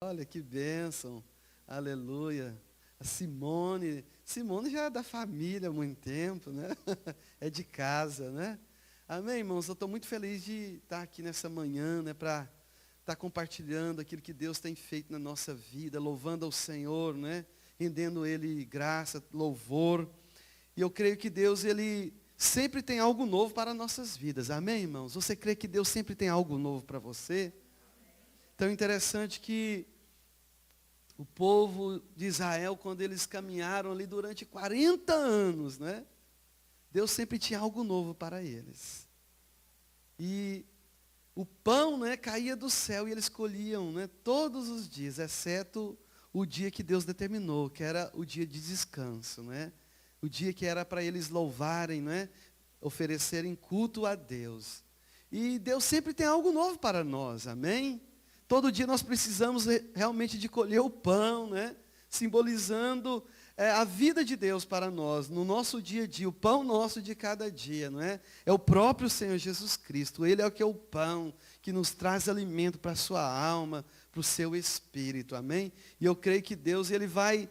Olha que bênção. Aleluia. A Simone. Simone já é da família há muito tempo, né? É de casa, né? Amém, irmãos? Eu estou muito feliz de estar aqui nessa manhã, né? Para estar compartilhando aquilo que Deus tem feito na nossa vida, louvando ao Senhor, né? Rendendo Ele graça, louvor. E eu creio que Deus, Ele sempre tem algo novo para nossas vidas. Amém, irmãos? Você crê que Deus sempre tem algo novo para você? Então é interessante que o povo de Israel, quando eles caminharam ali durante 40 anos, né? Deus sempre tinha algo novo para eles. E o pão, né, caía do céu e eles colhiam, né, todos os dias, exceto o dia que Deus determinou, que era o dia de descanso, né? O dia que era para eles louvarem, né, oferecerem culto a Deus. E Deus sempre tem algo novo para nós, amém? Todo dia nós precisamos realmente de colher o pão, né? Simbolizando a vida de Deus para nós, no nosso dia a dia, o pão nosso de cada dia, não é? É o próprio Senhor Jesus Cristo, Ele é o que é o pão, que nos traz alimento para a sua alma, para o seu espírito, amém? E eu creio que Deus, Ele vai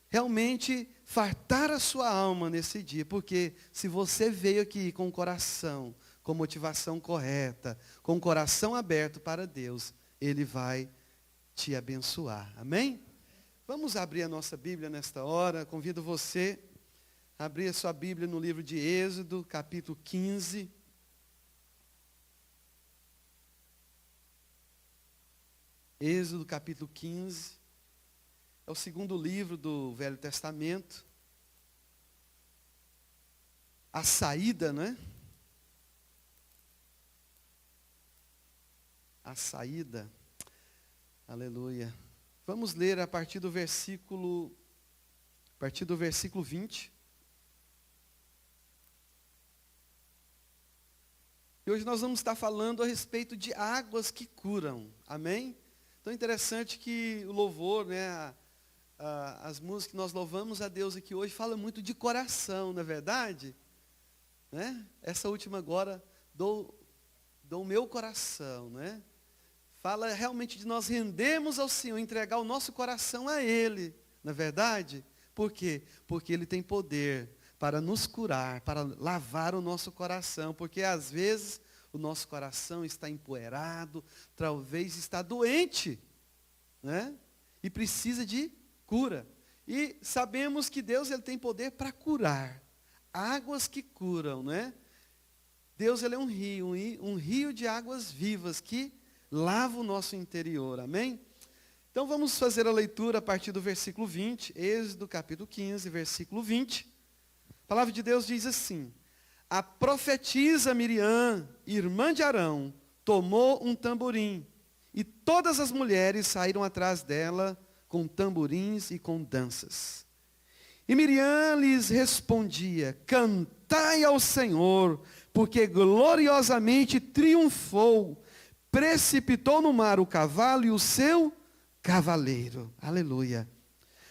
realmente fartar a sua alma nesse dia, porque se você veio aqui com o coração, com motivação correta, com o coração aberto para Deus, Ele vai te abençoar, amém? Vamos abrir a nossa Bíblia nesta hora. Convido você a abrir a sua Bíblia no livro de Êxodo, capítulo 15. Êxodo, capítulo 15. É o segundo livro do Velho Testamento. A saída, né? A saída. Aleluia. Vamos ler a partir do versículo 20. E hoje nós vamos estar falando a respeito de águas que curam. Amém? Então é interessante que o louvor, né, as músicas que nós louvamos a Deus aqui hoje, fala muito de coração, não é verdade? Né? Essa última agora, dou o meu coração, né? Fala realmente de nós rendermos ao Senhor, entregar o nosso coração a Ele, não é verdade? Por quê? Porque Ele tem poder para nos curar, para lavar o nosso coração, porque às vezes o nosso coração está empoeirado, talvez está doente, né? E precisa de cura. E sabemos que Deus, Ele tem poder para curar, águas que curam, né? Deus, Ele é um rio de águas vivas que lava o nosso interior, amém? Então vamos fazer a leitura a partir do versículo 20, Êxodo capítulo 15, versículo 20. A palavra de Deus diz assim: a profetisa Miriam, irmã de Arão, tomou um tamborim, e todas as mulheres saíram atrás dela com tamborins e com danças. E Miriam lhes respondia: cantai ao Senhor, porque gloriosamente triunfou, precipitou no mar o cavalo e o seu cavaleiro. Aleluia.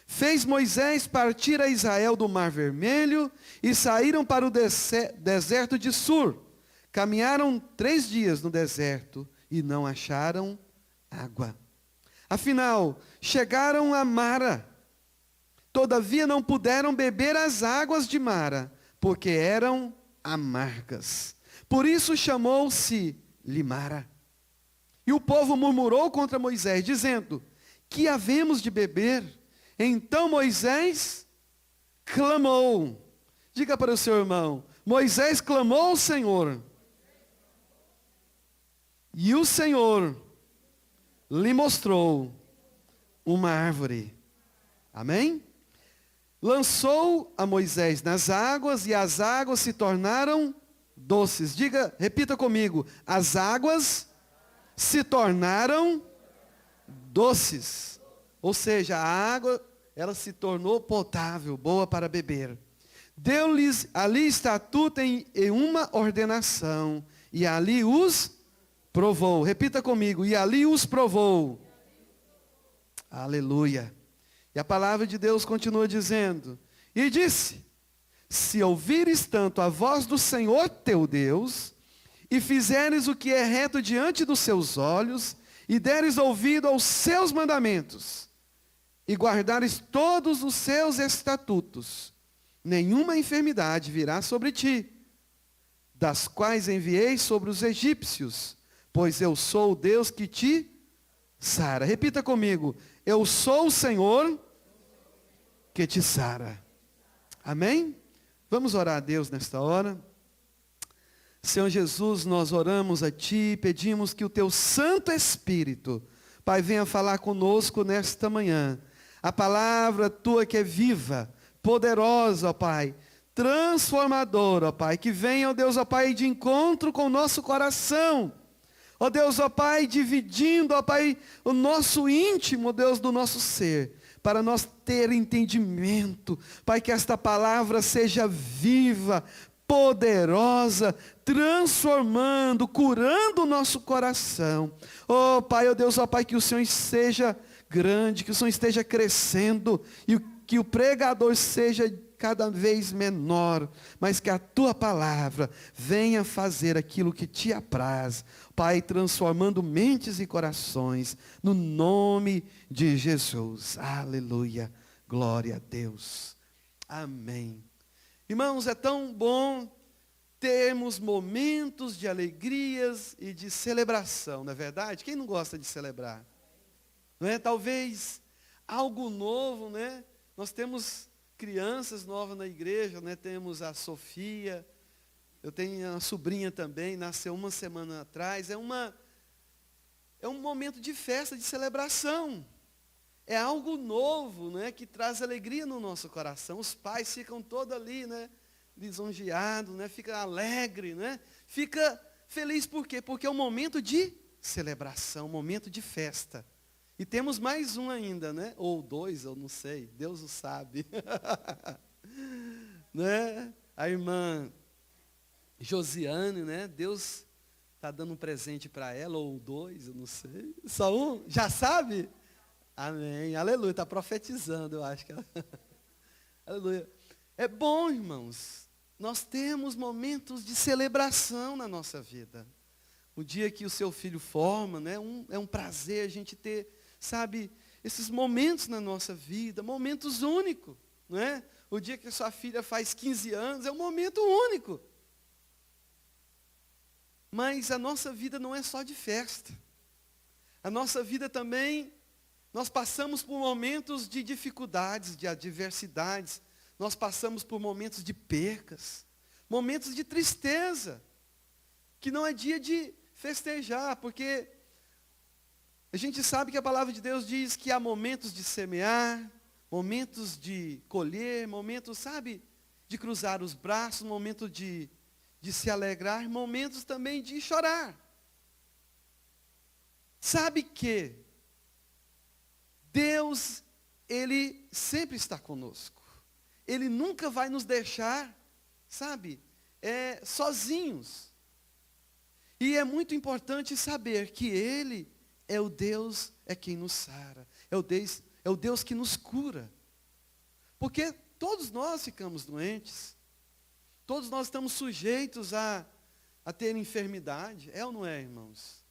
Fez Moisés partir a Israel do Mar Vermelho e saíram para o deserto de Sur. Caminharam 3 dias no deserto e não acharam água. Afinal, chegaram a Mara. Todavia não puderam beber as águas de Mara, porque eram amargas. Por isso chamou-se-lhe Mara. E o povo murmurou contra Moisés, dizendo: que havemos de beber? Então Moisés clamou. Diga para o seu irmão: Moisés clamou ao Senhor. E o Senhor lhe mostrou uma árvore. Amém? Lançou a Moisés nas águas, e as águas se tornaram doces. Diga, repita comigo: as águas se tornaram doces. Ou seja, a água, ela se tornou potável, boa para beber. Deu-lhes ali estatuto em uma ordenação, e ali os provou. Repita comigo: e ali os provou. Aleluia. E a palavra de Deus continua dizendo: e disse: se ouvires tanto a voz do Senhor teu Deus, e fizeres o que é reto diante dos seus olhos, e deres ouvido aos seus mandamentos, e guardares todos os seus estatutos, nenhuma enfermidade virá sobre ti, das quais enviei sobre os egípcios, pois eu sou o Deus que te sara. Repita comigo: eu sou o Senhor que te sara. Amém? Vamos orar a Deus nesta hora. Senhor Jesus, nós oramos a Ti, pedimos que o Teu Santo Espírito, Pai, venha falar conosco nesta manhã. A palavra Tua que é viva, poderosa, ó Pai, transformadora, ó Pai, que venha, ó Deus, ó Pai, de encontro com o nosso coração. Ó Deus, ó Pai, dividindo, ó Pai, o nosso íntimo, ó Deus, do nosso ser, para nós ter entendimento, Pai, que esta palavra seja viva, poderosa, transformando, curando o nosso coração. Oh Pai, oh Deus, ó Pai, que o Senhor seja grande, que o Senhor esteja crescendo, e que o pregador seja cada vez menor, mas que a Tua palavra venha fazer aquilo que Te apraz, Pai, transformando mentes e corações, no nome de Jesus. Aleluia, glória a Deus, amém. Irmãos, é tão bom termos momentos de alegrias e de celebração, não é verdade? Quem não gosta de celebrar? Não é? Talvez algo novo, né? Nós temos crianças novas na igreja, né? Temos a Sofia, eu tenho a sobrinha também, nasceu uma semana atrás. É um momento de festa, de celebração. É algo novo, né, que traz alegria no nosso coração. Os pais ficam todos ali, né, lisonjeados, né, fica alegre, né, fica feliz. Por quê? Porque é um momento de celebração, um momento de festa. E temos mais um ainda, né, ou dois, eu não sei, Deus o sabe. Né? A irmã Josiane, né, Deus está dando um presente para ela, ou dois, eu não sei. Só um? Já sabe? Amém, aleluia, está profetizando, eu acho que ela... Aleluia. É bom, irmãos, nós temos momentos de celebração na nossa vida. O dia que o seu filho forma, né, é um prazer a gente ter, sabe, esses momentos na nossa vida, momentos únicos, não é? O dia que a sua filha faz 15 anos é um momento único. Mas a nossa vida não é só de festa. A nossa vida também... Nós passamos por momentos de dificuldades, de adversidades. Nós passamos por momentos de percas, momentos de tristeza, que não é dia de festejar, porque a gente sabe que a palavra de Deus diz que há momentos de semear, momentos de colher, momentos, sabe, de cruzar os braços, momento de se alegrar, momentos também de chorar. Sabe que Deus, Ele sempre está conosco. Ele nunca vai nos deixar, sabe, sozinhos. E é muito importante saber que Ele é o Deus, é quem nos sara. É o Deus que nos cura. Porque todos nós ficamos doentes. Todos nós estamos sujeitos a ter enfermidade. É ou não é, irmãos?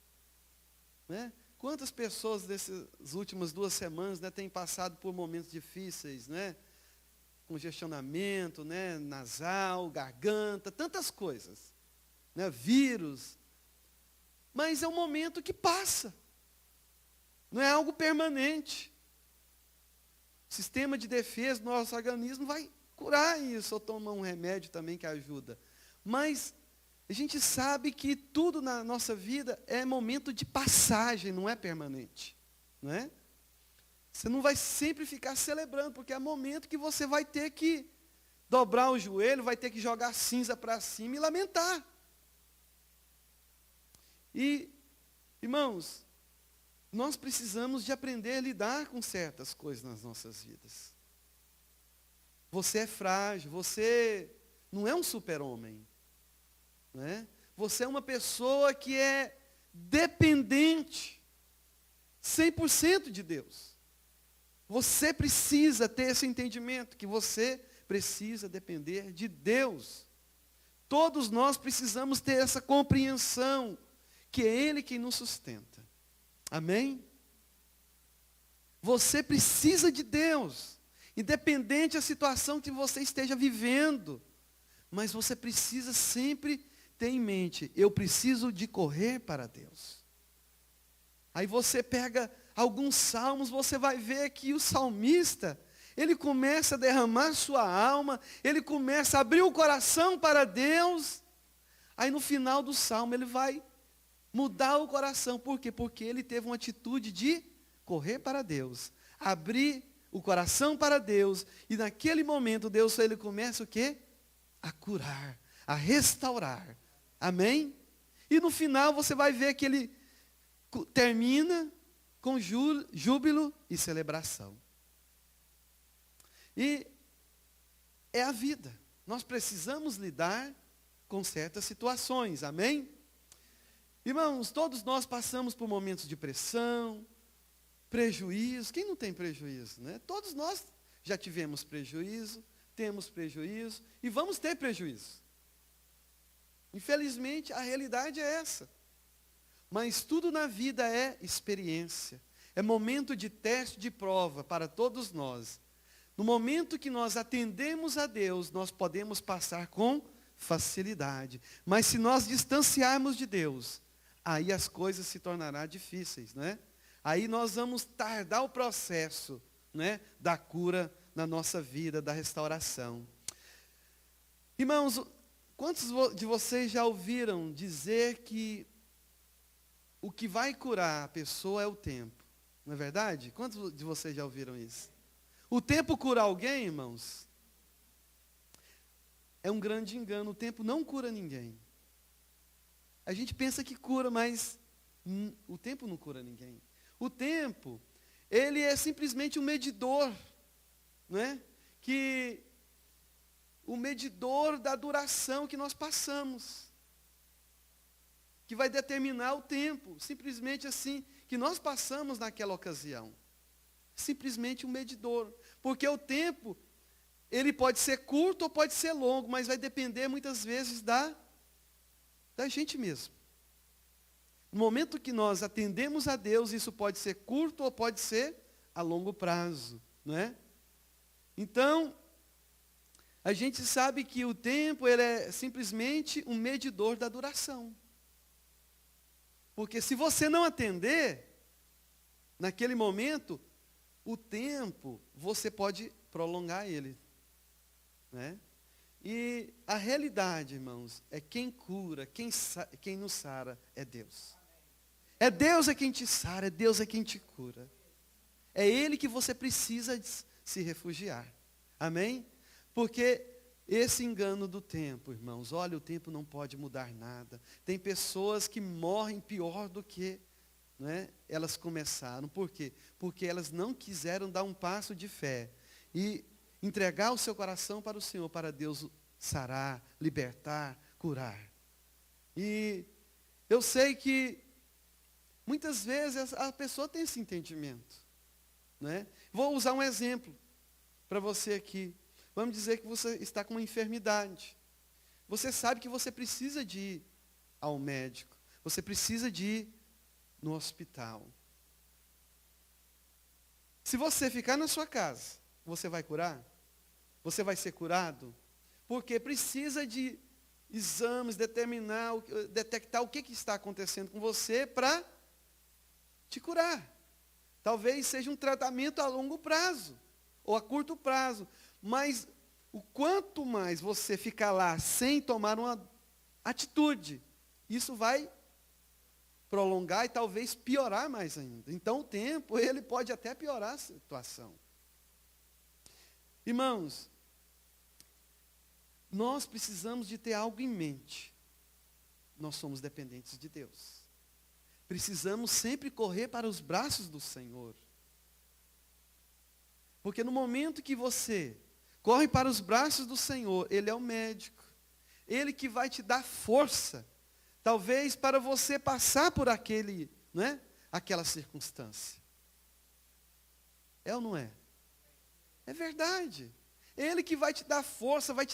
Né? Quantas pessoas dessas últimas 2 semanas, né, têm passado por momentos difíceis, né? Congestionamento, né, nasal, garganta, tantas coisas, né, vírus. Mas é um momento que passa. Não é algo permanente. O sistema de defesa do nosso organismo vai curar isso, ou tomar um remédio também que ajuda. Mas a gente sabe que tudo na nossa vida é momento de passagem, não é permanente, não é? Você não vai sempre ficar celebrando, porque é momento que você vai ter que dobrar o joelho, vai ter que jogar cinza para cima e lamentar. E, irmãos, nós precisamos de aprender a lidar com certas coisas nas nossas vidas. Você é frágil, você não é um super-homem. Né? Você é uma pessoa que é dependente 100% de Deus. Você precisa ter esse entendimento, que você precisa depender de Deus. Todos nós precisamos ter essa compreensão, que é Ele quem nos sustenta. Amém? Você precisa de Deus, independente da situação que você esteja vivendo. Mas você precisa sempre ter em mente, eu preciso de correr para Deus. Aí você pega alguns salmos, você vai ver que o salmista, ele começa a derramar sua alma, ele começa a abrir o coração para Deus. Aí no final do salmo ele vai mudar o coração. Por quê? Porque ele teve uma atitude de correr para Deus, abrir o coração para Deus. E naquele momento Deus, ele começa o quê? A curar, a restaurar. Amém? E no final você vai ver que ele termina com júbilo e celebração. E é a vida. Nós precisamos lidar com certas situações. Amém? Irmãos, todos nós passamos por momentos de pressão, prejuízo. Quem não tem prejuízo, né? Todos nós já tivemos prejuízo, temos prejuízo e vamos ter prejuízo. Infelizmente, a realidade é essa. Mas tudo na vida é experiência. É momento de teste, de prova para todos nós. No momento que nós atendemos a Deus, nós podemos passar com facilidade. Mas se nós distanciarmos de Deus, aí as coisas se tornarão difíceis, né? Aí nós vamos tardar o processo, né, da cura na nossa vida, da restauração. Irmãos, quantos de vocês já ouviram dizer que o que vai curar a pessoa é o tempo? Não é verdade? Quantos de vocês já ouviram isso? O tempo cura alguém, irmãos? É um grande engano. O tempo não cura ninguém. A gente pensa que cura, mas o tempo não cura ninguém. O tempo, ele é simplesmente um medidor, não é? O medidor da duração que nós passamos, que vai determinar o tempo, simplesmente assim, que nós passamos naquela ocasião. Simplesmente um medidor, porque o tempo, ele pode ser curto ou pode ser longo, mas vai depender muitas vezes da gente mesmo. No momento que nós atendemos a Deus, isso pode ser curto ou pode ser a longo prazo, não é? Então, a gente sabe que o tempo, ele é simplesmente um medidor da duração. Porque se você não atender, naquele momento, o tempo, você pode prolongar ele, né? E a realidade, irmãos, é quem cura, quem nos sara, é Deus. É Deus quem te sara, é Deus quem te cura. É Ele que você precisa se refugiar. Amém? Porque esse engano do tempo, irmãos, olha, o tempo não pode mudar nada. Tem pessoas que morrem pior do que, né, elas começaram. Por quê? Porque elas não quiseram dar um passo de fé e entregar o seu coração para o Senhor, para Deus sarar, libertar, curar. E eu sei que muitas vezes a pessoa tem esse entendimento, né? Vou usar um exemplo para você aqui. Vamos dizer que você está com uma enfermidade. Você sabe que você precisa de ir ao médico. Você precisa de ir no hospital. Se você ficar na sua casa, você vai curar? Você vai ser curado? Porque precisa de exames, detectar o que está acontecendo com você para te curar. Talvez seja um tratamento a longo prazo, ou a curto prazo. Mas o quanto mais você ficar lá sem tomar uma atitude, isso vai prolongar e talvez piorar mais ainda. Então o tempo, ele pode até piorar a situação. Irmãos, nós precisamos de ter algo em mente. Nós somos dependentes de Deus. Precisamos sempre correr para os braços do Senhor. Porque no momento que você corre para os braços do Senhor, Ele é o médico. Ele que vai te dar força, talvez para você passar por aquela circunstância. É ou não é? É verdade. Ele que vai te dar força, vai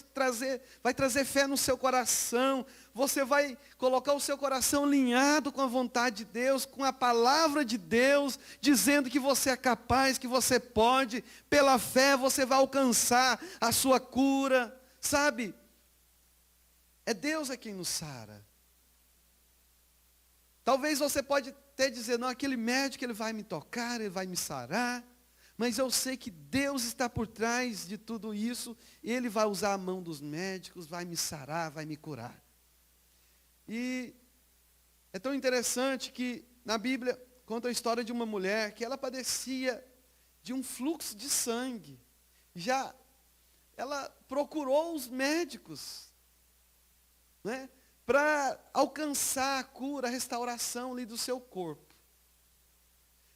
trazer fé no seu coração. Você vai colocar o seu coração alinhado com a vontade de Deus, com a palavra de Deus, dizendo que você é capaz, que você pode. Pela fé você vai alcançar a sua cura, sabe? É Deus quem nos sara. Talvez você pode até dizer, não, aquele médico ele vai me tocar, ele vai me sarar. Mas eu sei que Deus está por trás de tudo isso. Ele vai usar a mão dos médicos, vai me sarar, vai me curar. E é tão interessante que na Bíblia conta a história de uma mulher que ela padecia de um fluxo de sangue. Já ela procurou os médicos, né, para alcançar a cura, a restauração ali do seu corpo.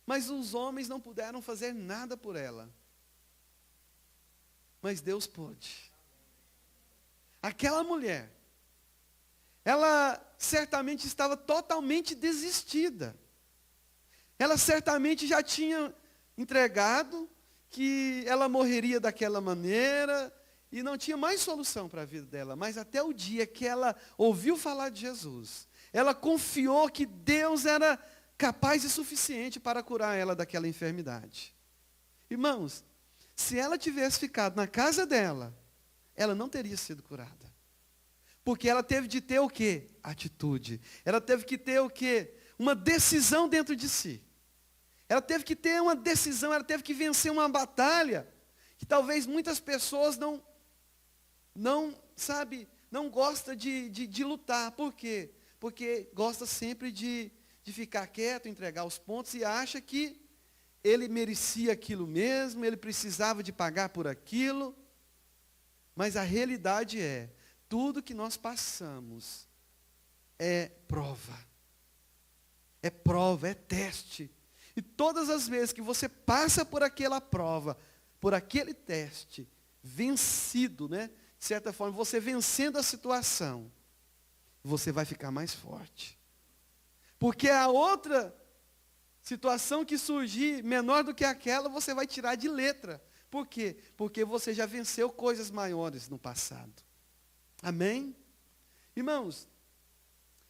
Mas os homens não puderam fazer nada por ela. Mas Deus pôde. Aquela mulher, ela certamente estava totalmente desistida. Ela certamente já tinha entregado que ela morreria daquela maneira e não tinha mais solução para a vida dela. Mas até o dia que ela ouviu falar de Jesus, ela confiou que Deus era capaz e suficiente para curar ela daquela enfermidade. Irmãos, se ela tivesse ficado na casa dela, ela não teria sido curada. Porque ela teve de ter o quê? Atitude. Ela teve que ter o quê? Uma decisão dentro de si. Ela teve que ter uma decisão, ela teve que vencer uma batalha que talvez muitas pessoas não gosta de lutar. Por quê? Porque gosta sempre de ficar quieto, entregar os pontos e acha que ele merecia aquilo mesmo, ele precisava de pagar por aquilo. Mas a realidade é, tudo que nós passamos é prova. É prova, é teste. E todas as vezes que você passa por aquela prova, por aquele teste, vencido, né? De certa forma, você vencendo a situação, você vai ficar mais forte. Porque a outra situação que surgir, menor do que aquela, você vai tirar de letra. Por quê? Porque você já venceu coisas maiores no passado. Amém? Irmãos,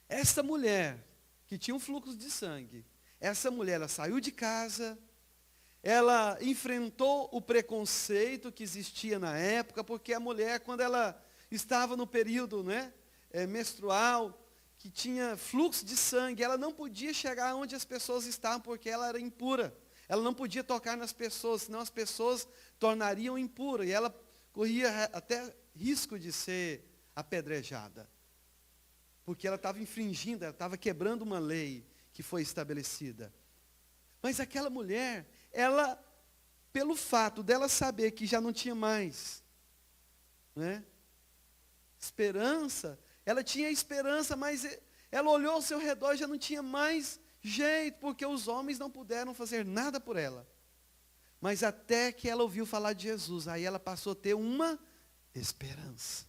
essa mulher que tinha um fluxo de sangue, essa mulher, ela saiu de casa, ela enfrentou o preconceito que existia na época, porque a mulher, quando ela estava no período, né, menstrual, que tinha fluxo de sangue, ela não podia chegar onde as pessoas estavam, porque ela era impura. Ela não podia tocar nas pessoas, senão as pessoas tornariam impura. E ela corria até risco de ser apedrejada. Porque ela estava infringindo, ela estava quebrando uma lei que foi estabelecida. Mas aquela mulher, ela, pelo fato dela saber que já não tinha mais, né, esperança, ela tinha esperança, mas ela olhou ao seu redor e já não tinha mais jeito, porque os homens não puderam fazer nada por ela. Mas até que ela ouviu falar de Jesus, aí ela passou a ter uma esperança.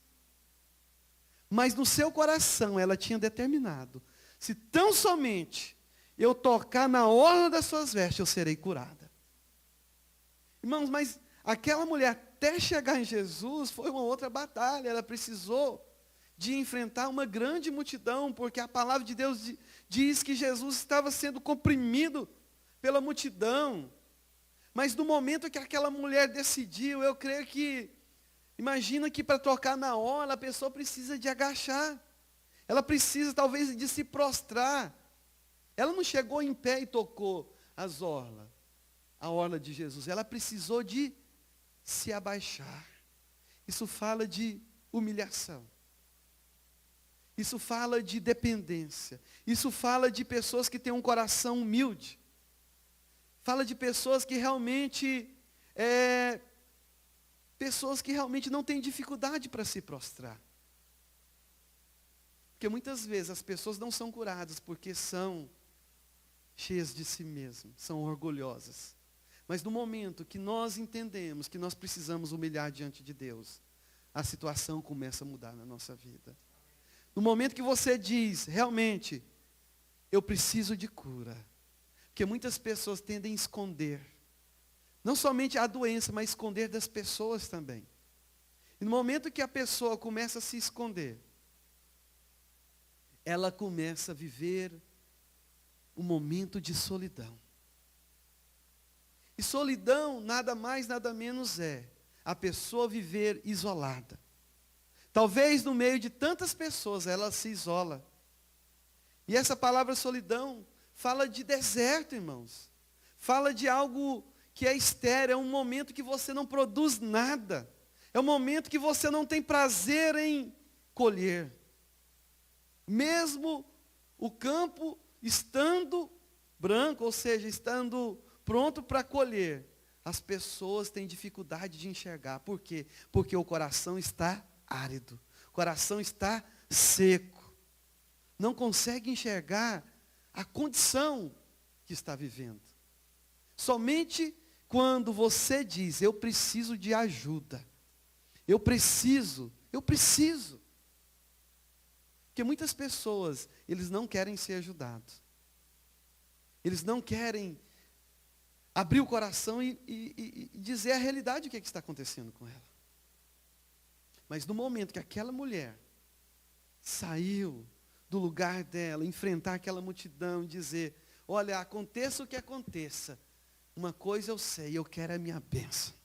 Mas no seu coração ela tinha determinado, se tão somente eu tocar na orla das suas vestes, eu serei curada. Irmãos, mas aquela mulher até chegar em Jesus foi uma outra batalha, ela precisou de enfrentar uma grande multidão, porque a palavra de Deus diz que Jesus estava sendo comprimido pela multidão. Mas no momento que aquela mulher decidiu, eu creio que, imagina que para tocar na orla, a pessoa precisa de agachar. Ela precisa talvez de se prostrar. Ela não chegou em pé e tocou a orla de Jesus. Ela precisou de se abaixar. Isso fala de humilhação. Isso fala de dependência. Isso fala de pessoas que têm um coração humilde. Fala de pessoas que realmente não têm dificuldade para se prostrar. Porque muitas vezes as pessoas não são curadas porque são cheias de si mesmas, são orgulhosas. Mas no momento que nós entendemos que nós precisamos humilhar diante de Deus, a situação começa a mudar na nossa vida. No momento que você diz, realmente, eu preciso de cura. Porque muitas pessoas tendem a esconder. Não somente a doença, mas esconder das pessoas também. E no momento que a pessoa começa a se esconder, ela começa a viver um momento de solidão. E solidão nada mais, nada menos é a pessoa viver isolada. Talvez no meio de tantas pessoas ela se isola. E essa palavra solidão fala de deserto, irmãos. Fala de algo que é estéril, é um momento que você não produz nada. É um momento que você não tem prazer em colher. Mesmo o campo estando branco, ou seja, estando pronto para colher, as pessoas têm dificuldade de enxergar. Por quê? Porque o coração está árido, o coração está seco. Não consegue enxergar a condição que está vivendo. Somente quando você diz, eu preciso de ajuda, eu preciso. Porque muitas pessoas, eles não querem ser ajudados. Eles não querem abrir o coração e dizer a realidade do que está acontecendo com ela. Mas no momento que aquela mulher saiu do lugar dela, enfrentar aquela multidão e dizer, olha, aconteça o que aconteça, uma coisa eu sei, eu quero a minha bênção.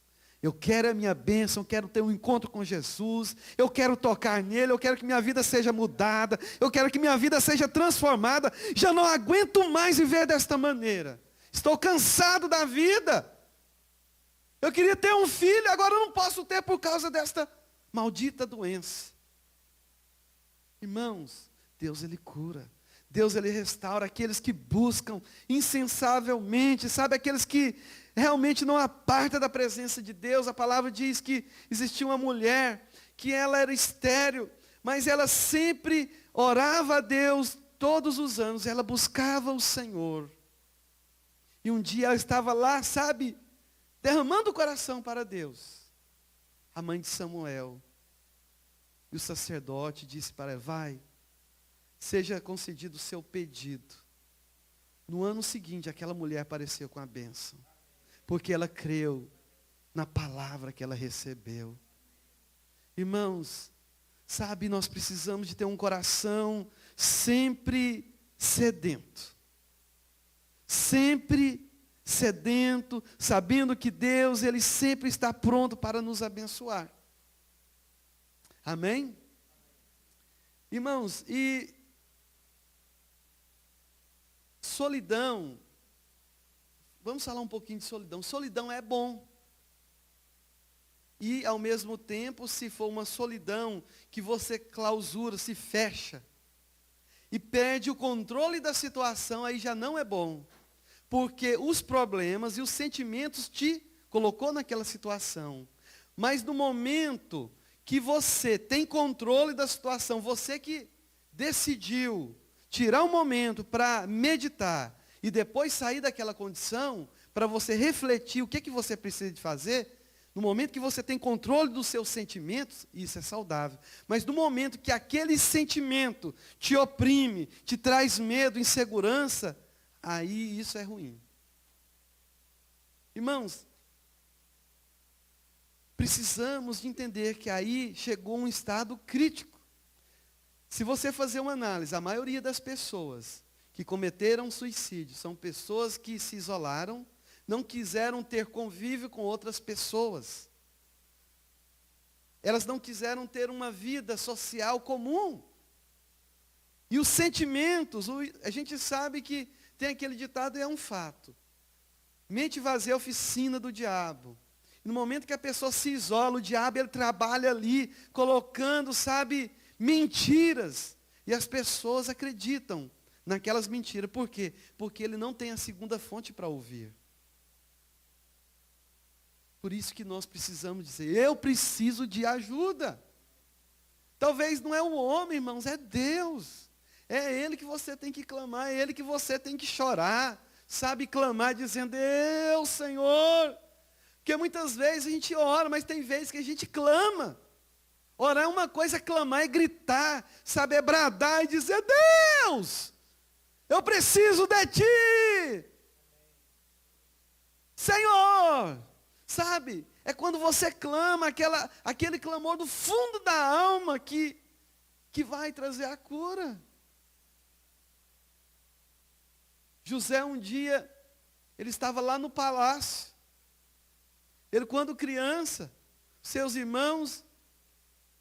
Eu quero a minha bênção, eu quero ter um encontro com Jesus, eu quero tocar nele, eu quero que minha vida seja mudada, eu quero que minha vida seja transformada, já não aguento mais viver desta maneira. Estou cansado da vida. Eu queria ter um filho, agora eu não posso ter por causa desta maldita doença. Irmãos, Deus ele cura. Deus ele restaura aqueles que buscam insensavelmente, sabe, aqueles que realmente não apartam da presença de Deus. A palavra diz que existia uma mulher que ela era estéril, mas ela sempre orava a Deus todos os anos, ela buscava o Senhor. E um dia ela estava lá, sabe, derramando o coração para Deus. A mãe de Samuel e o sacerdote disse para ela, vai, seja concedido o seu pedido. No ano seguinte, aquela mulher apareceu com a bênção, porque ela creu na palavra que ela recebeu. Irmãos, sabe, nós precisamos de ter um coração sempre sedento. Sempre sedento, sabendo que Deus, ele sempre está pronto para nos abençoar. Amém? Irmãos, e solidão, vamos falar um pouquinho de solidão. Solidão é bom. E ao mesmo tempo, se for uma solidão que você clausura, se fecha, e perde o controle da situação, aí já não é bom. Porque os problemas e os sentimentos te colocou naquela situação. Mas no momento que você tem controle da situação, você que decidiu tirar um momento para meditar e depois sair daquela condição, para você refletir o que você precisa de fazer, no momento que você tem controle dos seus sentimentos, isso é saudável. Mas no momento que aquele sentimento te oprime, te traz medo, insegurança, aí isso é ruim. Irmãos, precisamos de entender que aí chegou um estado crítico. Se você fazer uma análise, a maioria das pessoas que cometeram suicídio são pessoas que se isolaram, não quiseram ter convívio com outras pessoas. Elas não quiseram ter uma vida social comum. E os sentimentos, a gente sabe que tem aquele ditado, é um fato. Mente vazia é a oficina do diabo. E no momento que a pessoa se isola, o diabo ele trabalha ali, colocando, sabe, mentiras. E as pessoas acreditam naquelas mentiras. Por quê? Porque ele não tem a segunda fonte para ouvir. Por isso que nós precisamos dizer, eu preciso de ajuda. Talvez não é o homem, irmãos, é Deus. É Ele que você tem que clamar, é Ele que você tem que chorar. Sabe, clamar dizendo, eu, Senhor. Porque muitas vezes a gente ora, mas tem vezes que a gente clama. Orar é uma coisa, clamar é gritar, sabe, é bradar e dizer, Deus, eu preciso de Ti. Senhor, Sabe? É quando você clama aquele clamor do fundo da alma que vai trazer a cura. José um dia, ele estava lá no palácio. Ele, quando criança, seus irmãos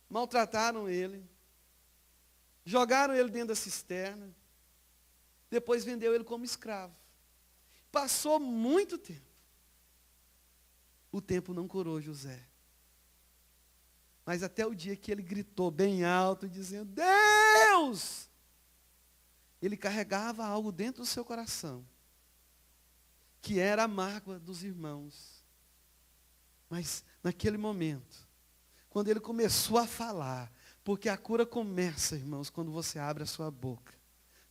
maltrataram ele. Jogaram ele dentro da cisterna. Depois vendeu ele como escravo. Passou muito tempo. O tempo não curou José. Mas até o dia que ele gritou bem alto, dizendo: Deus! Ele carregava algo dentro do seu coração, que era a mágoa dos irmãos. Mas naquele momento, quando ele começou a falar, porque a cura começa, irmãos, quando você abre a sua boca.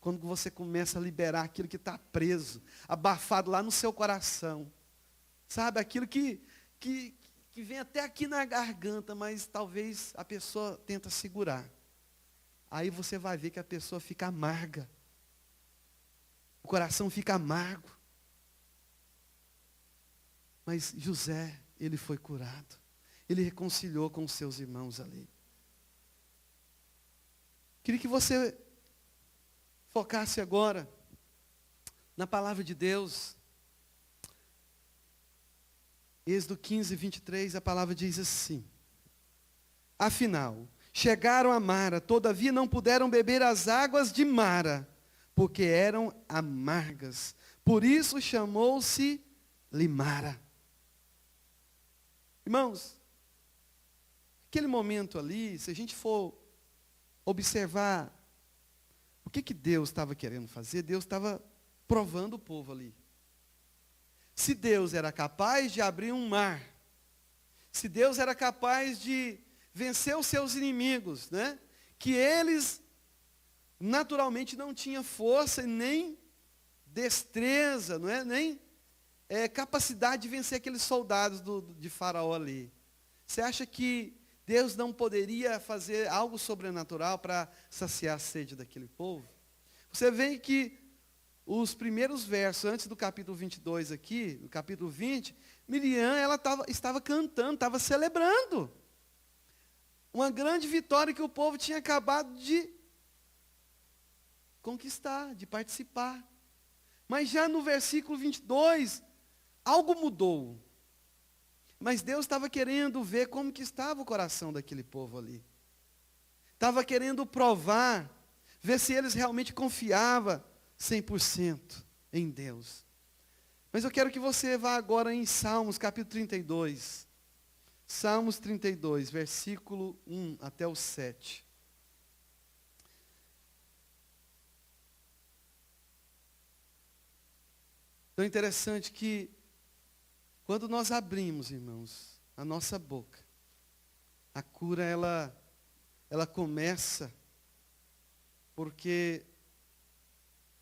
Quando você começa a liberar aquilo que está preso, abafado lá no seu coração. Sabe, aquilo que vem até aqui na garganta, mas talvez a pessoa tenta segurar. Aí você vai ver que a pessoa fica amarga. O coração fica amargo. Mas José, ele foi curado. Ele reconciliou com os seus irmãos ali. Queria que você focasse agora na palavra de Deus. Êxodo 15, 23, a palavra diz assim: afinal, chegaram a Mara, todavia não puderam beber as águas de Mara, porque eram amargas. Por isso chamou-se Limara. Irmãos, aquele momento ali, se a gente for observar o que Deus estava querendo fazer, Deus estava provando o povo ali. Se Deus era capaz de abrir um mar, se Deus era capaz de vencer os seus inimigos, né? Que eles naturalmente não tinham força e nem destreza, não é? Nem capacidade de vencer aqueles soldados de Faraó ali. Você acha que Deus não poderia fazer algo sobrenatural para saciar a sede daquele povo? Você vê que os primeiros versos, antes do capítulo 22 aqui, no capítulo 20, Miriam, ela estava cantando, estava celebrando uma grande vitória que o povo tinha acabado de conquistar, de participar. Mas já no versículo 22, algo mudou. Mas Deus estava querendo ver como que estava o coração daquele povo ali. Estava querendo provar, ver se eles realmente confiavam 100% em Deus. Mas eu quero que você vá agora em Salmos, capítulo 32. Salmos 32, versículo 1 até o 7. Então é interessante que, quando nós abrimos, irmãos, a nossa boca, a cura, ela começa, porque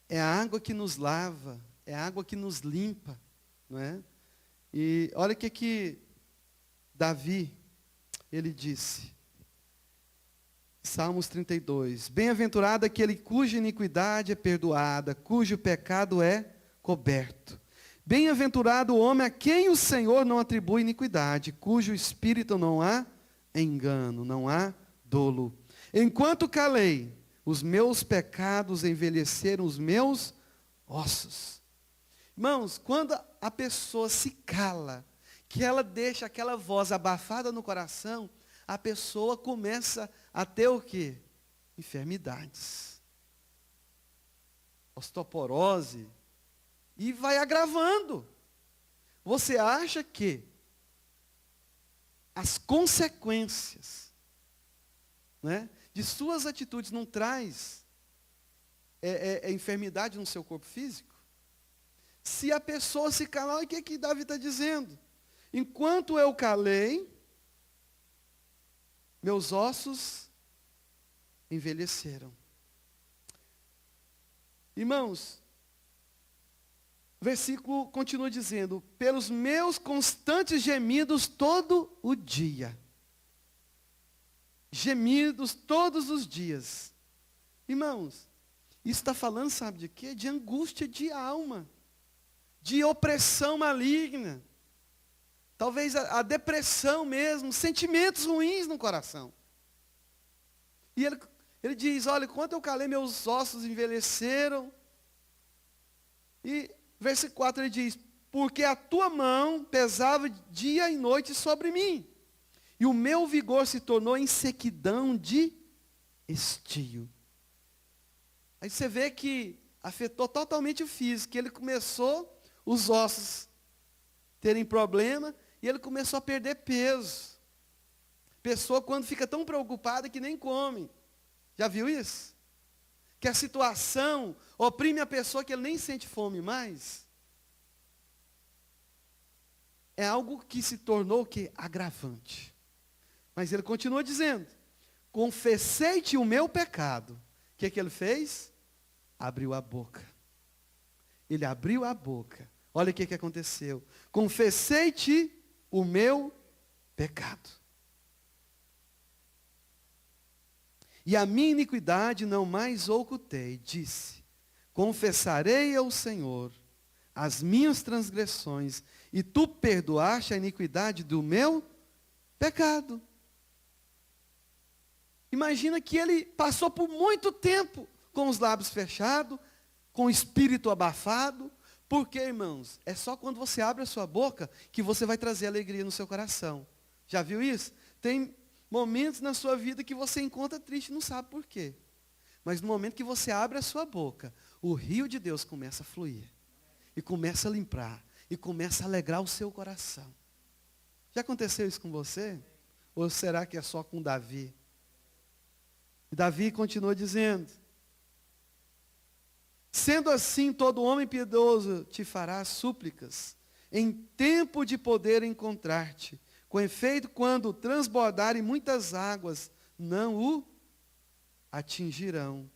é a água que nos lava, é a água que nos limpa, não é? E olha o que Davi, ele disse, Salmos 32, bem-aventurado aquele cuja iniquidade é perdoada, cujo pecado é coberto. Bem-aventurado o homem a quem o Senhor não atribui iniquidade, cujo espírito não há engano, não há dolo. Enquanto calei, os meus pecados envelheceram os meus ossos. Irmãos, quando a pessoa se cala, que ela deixa aquela voz abafada no coração, a pessoa começa a ter o quê? Enfermidades. Osteoporose. E vai agravando. Você acha que as consequências, né, de suas atitudes não traz enfermidade no seu corpo físico? Se a pessoa se calar, o que Davi está dizendo? Enquanto eu calei, meus ossos envelheceram. Irmãos, o versículo continua dizendo, pelos meus constantes gemidos todo o dia. Gemidos todos os dias. Irmãos, isso está falando, sabe de quê? De angústia de alma. De opressão maligna. talvez a depressão mesmo, sentimentos ruins no coração. E ele diz, olha, quando eu calei, meus ossos envelheceram. E versículo 4 ele diz, porque a tua mão pesava dia e noite sobre mim, e o meu vigor se tornou em sequidão de estio. Aí você vê que afetou totalmente o físico, que ele começou, os ossos terem problema, e ele começou a perder peso. Pessoa quando fica tão preocupada que nem come. Já viu isso? Que a situação oprime a pessoa que ele nem sente fome mais. É algo que se tornou o quê? Agravante. Mas ele continua dizendo, confessei-te o meu pecado. O que ele fez? Abriu a boca. Ele abriu a boca. Olha o que aconteceu. Confessei-te o meu pecado. E a minha iniquidade não mais ocultei. Disse, confessarei ao Senhor as minhas transgressões, e tu perdoaste a iniquidade do meu pecado. Imagina que ele passou por muito tempo com os lábios fechados, com o espírito abafado. Porque, irmãos, é só quando você abre a sua boca que você vai trazer alegria no seu coração. Já viu isso? Tem momentos na sua vida que você encontra triste e não sabe por quê. Mas no momento que você abre a sua boca, o rio de Deus começa a fluir. E começa a limpar. E começa a alegrar o seu coração. Já aconteceu isso com você? Ou será que é só com Davi? E Davi continua dizendo, sendo assim, todo homem piedoso te fará súplicas, em tempo de poder encontrar-te. Com efeito, quando transbordarem muitas águas, não o atingirão.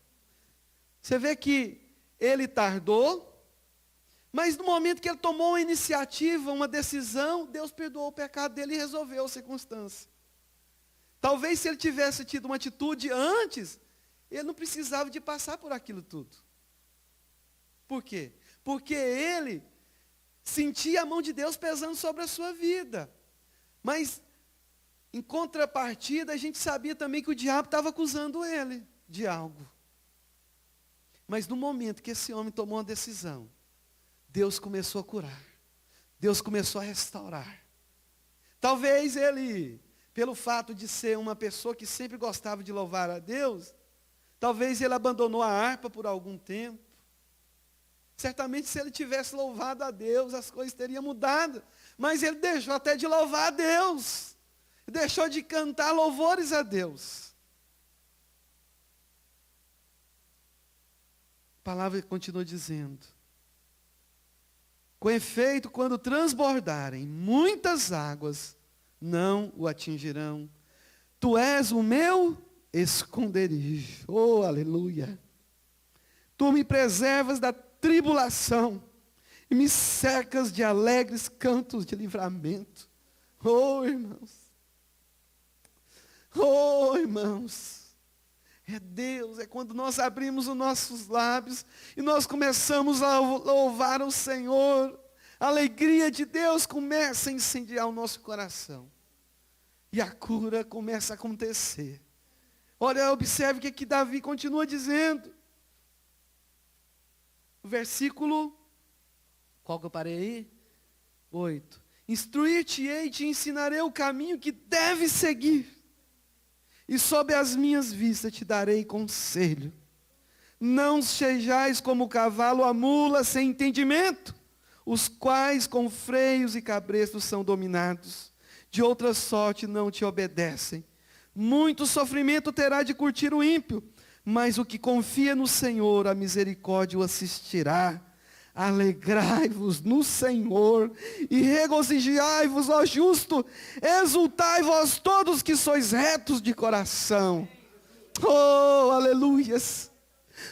Você vê que ele tardou, mas no momento que ele tomou uma iniciativa, uma decisão, Deus perdoou o pecado dele e resolveu a circunstância. Talvez se ele tivesse tido uma atitude antes, ele não precisava de passar por aquilo tudo. Por quê? Porque ele sentia a mão de Deus pesando sobre a sua vida. Mas, em contrapartida, a gente sabia também que o diabo estava acusando ele de algo. Mas no momento que esse homem tomou uma decisão, Deus começou a curar. Deus começou a restaurar. Talvez ele, pelo fato de ser uma pessoa que sempre gostava de louvar a Deus, talvez ele abandonou a harpa por algum tempo. Certamente se ele tivesse louvado a Deus, as coisas teriam mudado. Mas ele deixou até de louvar a Deus. Deixou de cantar louvores a Deus. A palavra continua dizendo, com efeito, quando transbordarem muitas águas, não o atingirão. Tu és o meu esconderijo. Oh, aleluia. Tu me preservas da tribulação e me cercas de alegres cantos de livramento. Oh, irmãos. Oh, irmãos. É Deus, é quando nós abrimos os nossos lábios e nós começamos a louvar o Senhor. A alegria de Deus começa a incendiar o nosso coração. E a cura começa a acontecer. Olha, observe o que Davi continua dizendo. O versículo, qual que eu parei aí? 8. Instruir-te-ei e te ensinarei o caminho que deves seguir. E sob as minhas vistas te darei conselho. Não sejais como o cavalo ou a mula sem entendimento, os quais com freios e cabrestos são dominados. De outra sorte não te obedecem. Muito sofrimento terá de curtir o ímpio, mas o que confia no Senhor, a misericórdia o assistirá. Alegrai-vos no Senhor e regozijai-vos, ó justo, exultai vós todos que sois retos de coração. Oh, aleluias.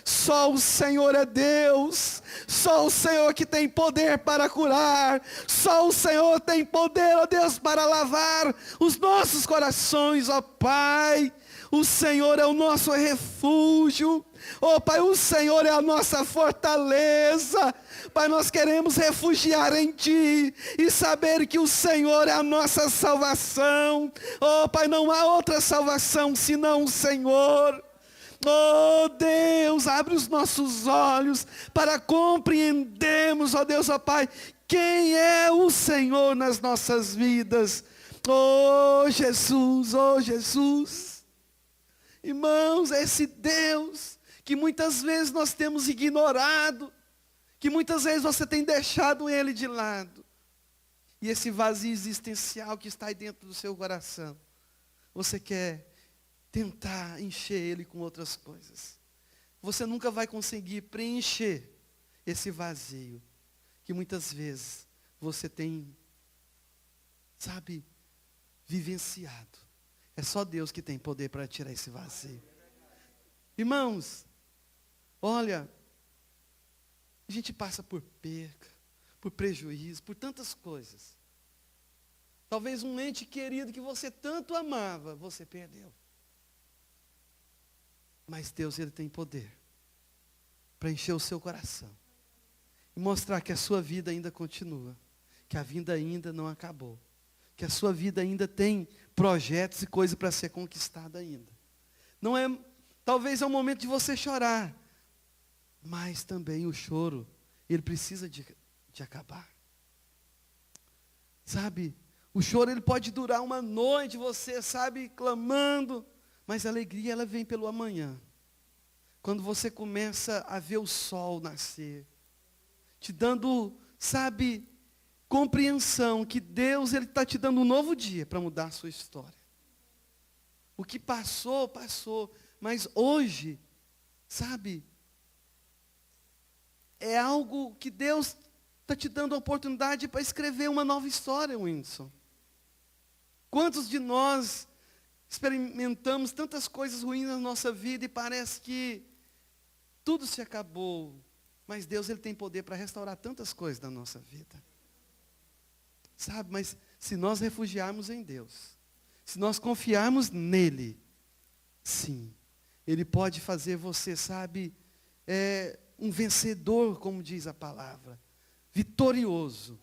Só o Senhor é Deus, só o Senhor que tem poder para curar, só o Senhor tem poder, ó Deus, para lavar os nossos corações, ó Pai. O Senhor é o nosso refúgio. Oh Pai, o Senhor é a nossa fortaleza. Pai, nós queremos refugiar em Ti e saber que o Senhor é a nossa salvação. Oh Pai, não há outra salvação senão o Senhor. Oh Deus, abre os nossos olhos para compreendermos, ó Deus, ó Pai, quem é o Senhor nas nossas vidas. Oh Jesus, oh Jesus. Irmãos, esse Deus que muitas vezes nós temos ignorado, que muitas vezes você tem deixado Ele de lado. E esse vazio existencial que está aí dentro do seu coração, você quer tentar encher ele com outras coisas. Você nunca vai conseguir preencher esse vazio que muitas vezes você tem, sabe, vivenciado. É só Deus que tem poder para tirar esse vazio. Irmãos, olha, a gente passa por perca, por prejuízo, por tantas coisas. Talvez um ente querido que você tanto amava, você perdeu. Mas Deus, Ele tem poder para encher o seu coração e mostrar que a sua vida ainda continua, que a vida ainda não acabou, que a sua vida ainda tem projetos e coisas para ser conquistada ainda. Não é, talvez é o momento de você chorar, mas também o choro, ele precisa de acabar. Sabe, o choro ele pode durar uma noite, você sabe, clamando, mas a alegria, ela vem pelo amanhã. Quando você começa a ver o sol nascer, te dando, sabe, compreensão que Deus, Ele está te dando um novo dia para mudar a sua história. O que passou, passou. Mas hoje, sabe, é algo que Deus está te dando a oportunidade para escrever uma nova história, Whindersson. Quantos de nós experimentamos tantas coisas ruins na nossa vida e parece que tudo se acabou, mas Deus ele tem poder para restaurar tantas coisas da nossa vida. Sabe, mas se nós refugiarmos em Deus, se nós confiarmos nele, sim, Ele pode fazer você, sabe, um vencedor, como diz a palavra, vitorioso.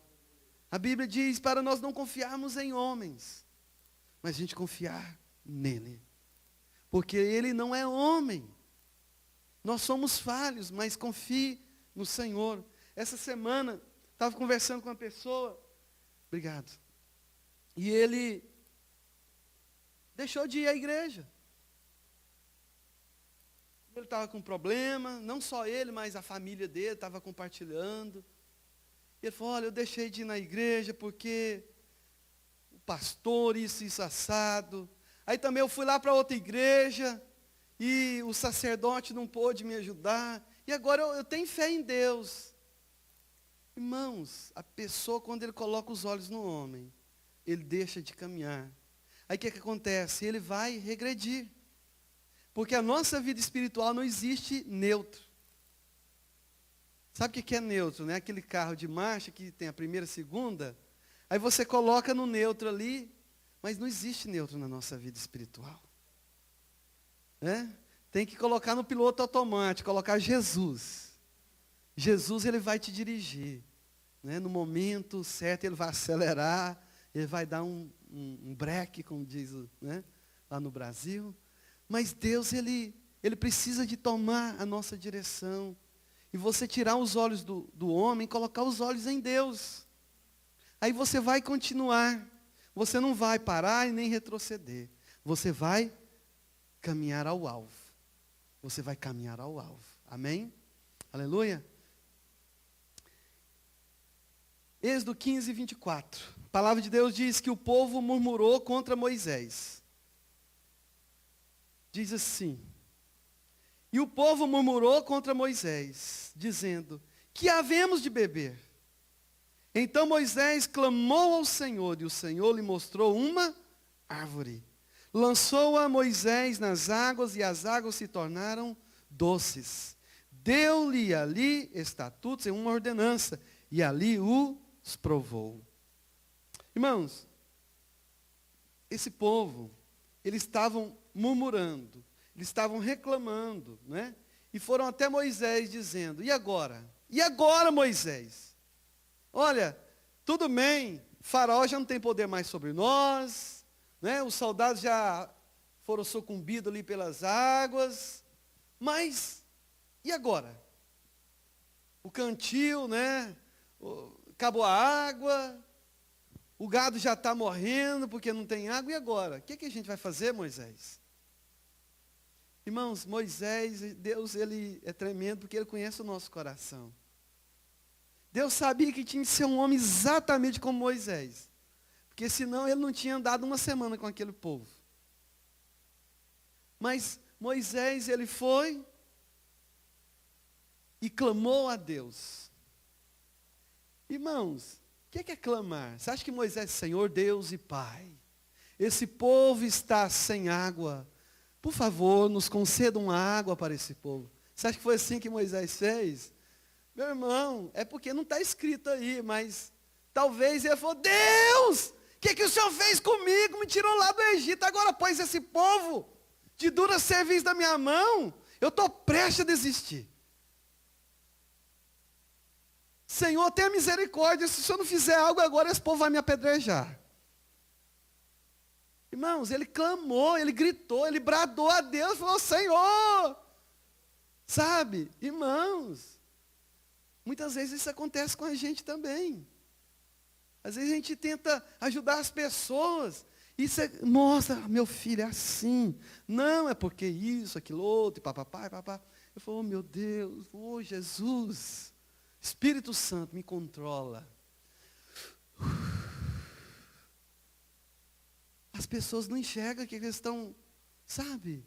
A Bíblia diz para nós não confiarmos em homens, mas a gente confiar nele. Porque ele não é homem. Nós somos falhos, mas confie no Senhor. Essa semana, estava conversando com uma pessoa, obrigado, e ele deixou de ir à igreja. Ele estava com problema, não só ele, mas a família dele estava compartilhando. Ele falou, olha, eu deixei de ir na igreja porque o pastor, isso assado. Aí também eu fui lá para outra igreja e o sacerdote não pôde me ajudar. E agora eu tenho fé em Deus. Irmãos, a pessoa quando ele coloca os olhos no homem, ele deixa de caminhar. Aí o que acontece? Ele vai regredir. Porque a nossa vida espiritual não existe neutro. Sabe o que é neutro, né? Aquele carro de marcha que tem a primeira, a segunda. Aí você coloca no neutro ali, mas não existe neutro na nossa vida espiritual. Né? Tem que colocar no piloto automático, colocar Jesus. Jesus, ele vai te dirigir. Né? No momento certo, ele vai acelerar, ele vai dar um breque, como diz né? Lá no Brasil. Mas Deus, Ele precisa de tomar a nossa direção. E você tirar os olhos do homem e colocar os olhos em Deus. Aí você vai continuar. Você não vai parar e nem retroceder. Você vai caminhar ao alvo. Você vai caminhar ao alvo. Amém? Aleluia? Êxodo 15, 24. A palavra de Deus diz que o povo murmurou contra Moisés. Diz assim, e o povo murmurou contra Moisés, dizendo, que havemos de beber? Então Moisés clamou ao Senhor, e o Senhor lhe mostrou uma árvore. Lançou-a Moisés nas águas, e as águas se tornaram doces. Deu-lhe ali estatutos e uma ordenança, e ali os provou. Irmãos, esse povo, eles estavam murmurando, eles estavam reclamando, né? E foram até Moisés dizendo: e agora? E agora, Moisés? Olha, tudo bem, Faraó já não tem poder mais sobre nós, né? Os soldados já foram sucumbidos ali pelas águas, mas e agora? O cantil, né? Acabou a água, o gado já está morrendo porque não tem água, e agora? O que a gente vai fazer, Moisés? Irmãos, Moisés, Deus, ele é tremendo porque ele conhece o nosso coração. Deus sabia que tinha que ser um homem exatamente como Moisés, porque senão ele não tinha andado uma semana com aquele povo. Mas Moisés, ele foi e clamou a Deus. Irmãos, o que é clamar? Você acha que Moisés, Senhor Deus e Pai, esse povo está sem água, por favor, nos conceda uma água para esse povo. Você acha que foi assim que Moisés fez? Meu irmão, é porque não está escrito aí, mas talvez ele falou: Deus, o que o Senhor fez comigo? Me tirou lá do Egito, agora pôs esse povo de dura serviço da minha mão, eu estou prestes a desistir. Senhor, tenha misericórdia, se o Senhor não fizer algo agora, esse povo vai me apedrejar. Irmãos, ele clamou, ele gritou, ele bradou a Deus, falou: Senhor, sabe, irmãos, muitas vezes isso acontece com a gente também. Às vezes a gente tenta ajudar as pessoas, e você mostra: meu filho, é assim, não, é porque isso, aquilo outro, e papapá, e papá. Eu falo: oh, meu Deus, oh Jesus, Espírito Santo, me controla. As pessoas não enxergam que eles estão, sabe?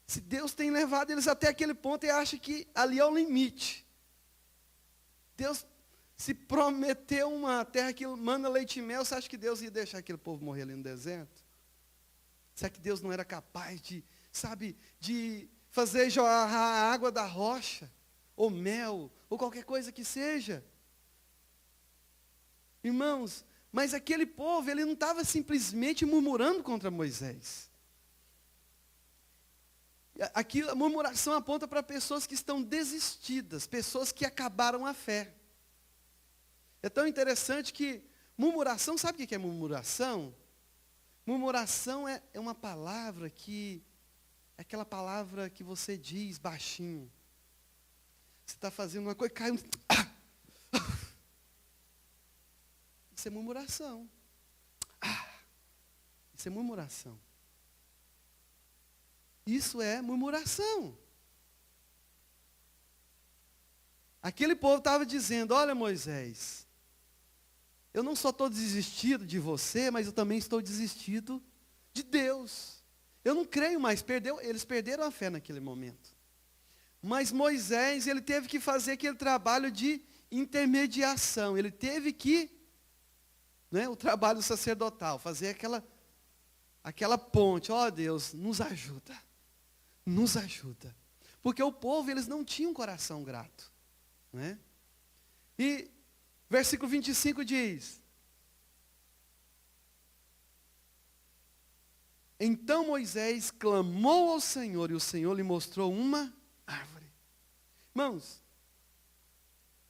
Se Deus tem levado eles até aquele ponto e acha que ali é o limite. Deus se prometeu uma terra que manda leite e mel, você acha que Deus ia deixar aquele povo morrer ali no deserto? Será que Deus não era capaz de, sabe, de fazer jorrar a água da rocha, ou mel, ou qualquer coisa que seja? Irmãos, mas aquele povo, ele não estava simplesmente murmurando contra Moisés. Aqui a murmuração aponta para pessoas que estão desistidas, pessoas que acabaram a fé. É tão interessante que murmuração, sabe o que é murmuração? Murmuração é uma palavra que, é aquela palavra que você diz baixinho. Você está fazendo uma coisa e cai um... Isso é murmuração. Isso é murmuração. Isso é murmuração. Aquele povo estava dizendo: olha, Moisés, eu não só estou desistido de você, mas eu também estou desistido de Deus. Eu não creio mais. Eles perderam a fé naquele momento. Mas Moisés, ele teve que fazer aquele trabalho de intermediação. Ele teve que, né, o trabalho sacerdotal, fazer aquela ponte. Ó Deus, nos ajuda. Nos ajuda. Porque o povo, eles não tinham um coração grato. Né? E versículo 25 diz: então Moisés clamou ao Senhor, e o Senhor lhe mostrou uma árvore. Irmãos,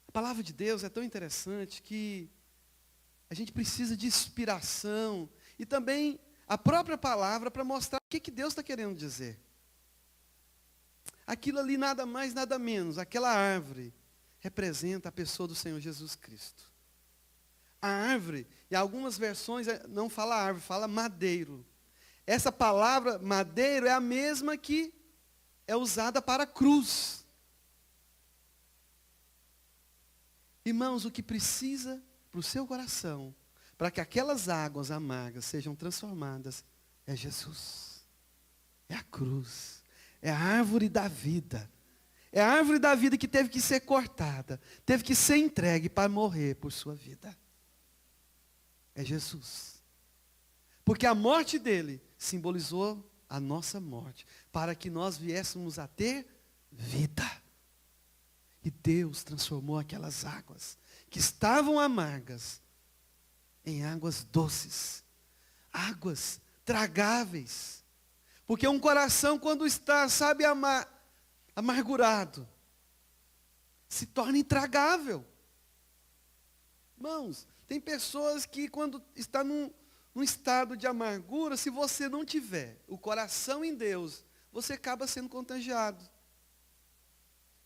a palavra de Deus é tão interessante que a gente precisa de inspiração e também a própria palavra para mostrar o que Deus está querendo dizer. Aquilo ali nada mais, nada menos, aquela árvore representa a pessoa do Senhor Jesus Cristo. A árvore, em algumas versões não fala árvore, fala madeiro. Essa palavra madeiro é a mesma que é usada para cruz. Irmãos, o que precisa para o seu coração, para que aquelas águas amargas sejam transformadas, é Jesus. É a cruz. É a árvore da vida. É a árvore da vida que teve que ser cortada, teve que ser entregue para morrer por sua vida. É Jesus. Porque a morte dele simbolizou a nossa morte, para que nós viéssemos a ter vida. E Deus transformou aquelas águas que estavam amargas em águas doces, águas tragáveis. Porque um coração, quando está, sabe, amargurado, se torna intragável. Irmãos, tem pessoas que quando está num estado de amargura, se você não tiver o coração em Deus, você acaba sendo contagiado.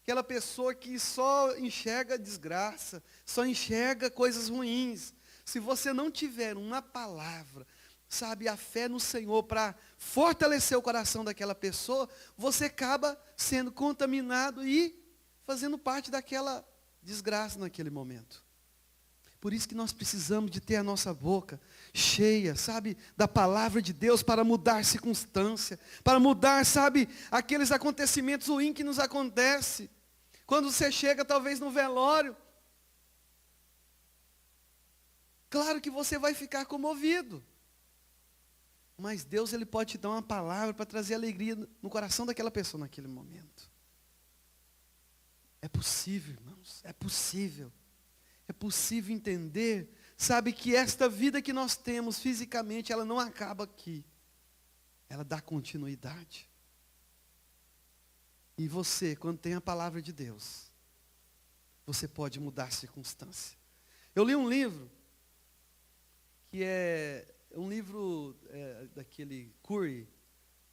Aquela pessoa que só enxerga desgraça, só enxerga coisas ruins. Se você não tiver uma palavra, sabe, a fé no Senhor para fortalecer o coração daquela pessoa, você acaba sendo contaminado e fazendo parte daquela desgraça naquele momento. Por isso que nós precisamos de ter a nossa boca cheia, sabe, da palavra de Deus para mudar circunstância, para mudar, sabe, aqueles acontecimentos ruins que nos acontecem. Quando você chega talvez no velório, claro que você vai ficar comovido. Mas Deus, Ele pode te dar uma palavra para trazer alegria no coração daquela pessoa naquele momento. É possível, irmãos, é possível. É possível entender, sabe, que esta vida que nós temos fisicamente, ela não acaba aqui. Ela dá continuidade. E você, quando tem a palavra de Deus, você pode mudar a circunstância. Eu li um livro, que é um livro daquele Curry,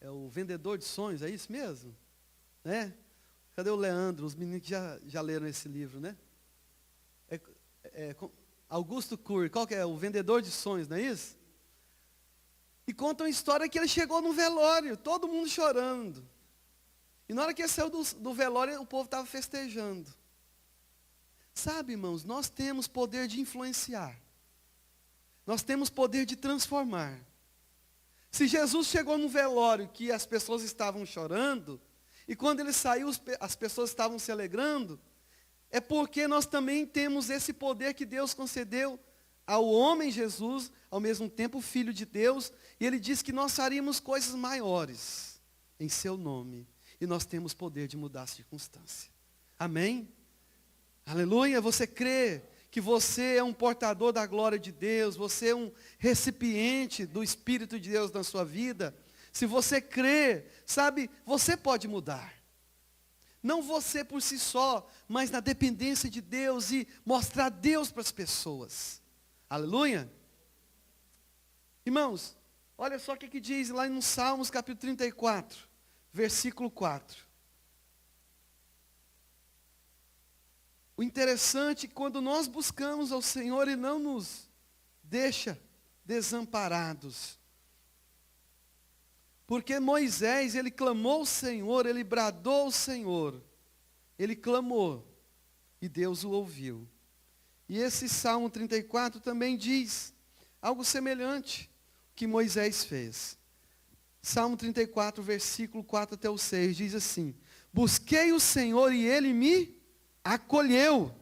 é o Vendedor de Sonhos, é isso mesmo? Né? Cadê o Leandro? Os meninos que já leram esse livro, né? Augusto Curry, qual que é? O Vendedor de Sonhos, não é isso? E conta uma história que ele chegou no velório, todo mundo chorando. E na hora que ele saiu do velório, o povo estava festejando. Sabe, irmãos, nós temos poder de influenciar. Nós temos poder de transformar. Se Jesus chegou no velório que as pessoas estavam chorando, e quando ele saiu as pessoas estavam se alegrando, é porque nós também temos esse poder que Deus concedeu ao homem Jesus, ao mesmo tempo Filho de Deus, e ele diz que nós faríamos coisas maiores em seu nome, e nós temos poder de mudar a circunstância. Amém? Aleluia, você crê que você é um portador da glória de Deus, você é um recipiente do Espírito de Deus na sua vida? Se você crê, sabe, você pode mudar. Não você por si só, mas na dependência de Deus e mostrar Deus para as pessoas. Aleluia? Irmãos, olha só o que diz lá no Salmos capítulo 34, versículo 4. O interessante é que quando nós buscamos ao Senhor, Ele não nos deixa desamparados. Porque Moisés, ele clamou ao Senhor, ele bradou ao Senhor. Ele clamou e Deus o ouviu. E esse Salmo 34 também diz algo semelhante que Moisés fez. Salmo 34, versículo 4 até o 6, diz assim: busquei o Senhor e Ele me acolheu,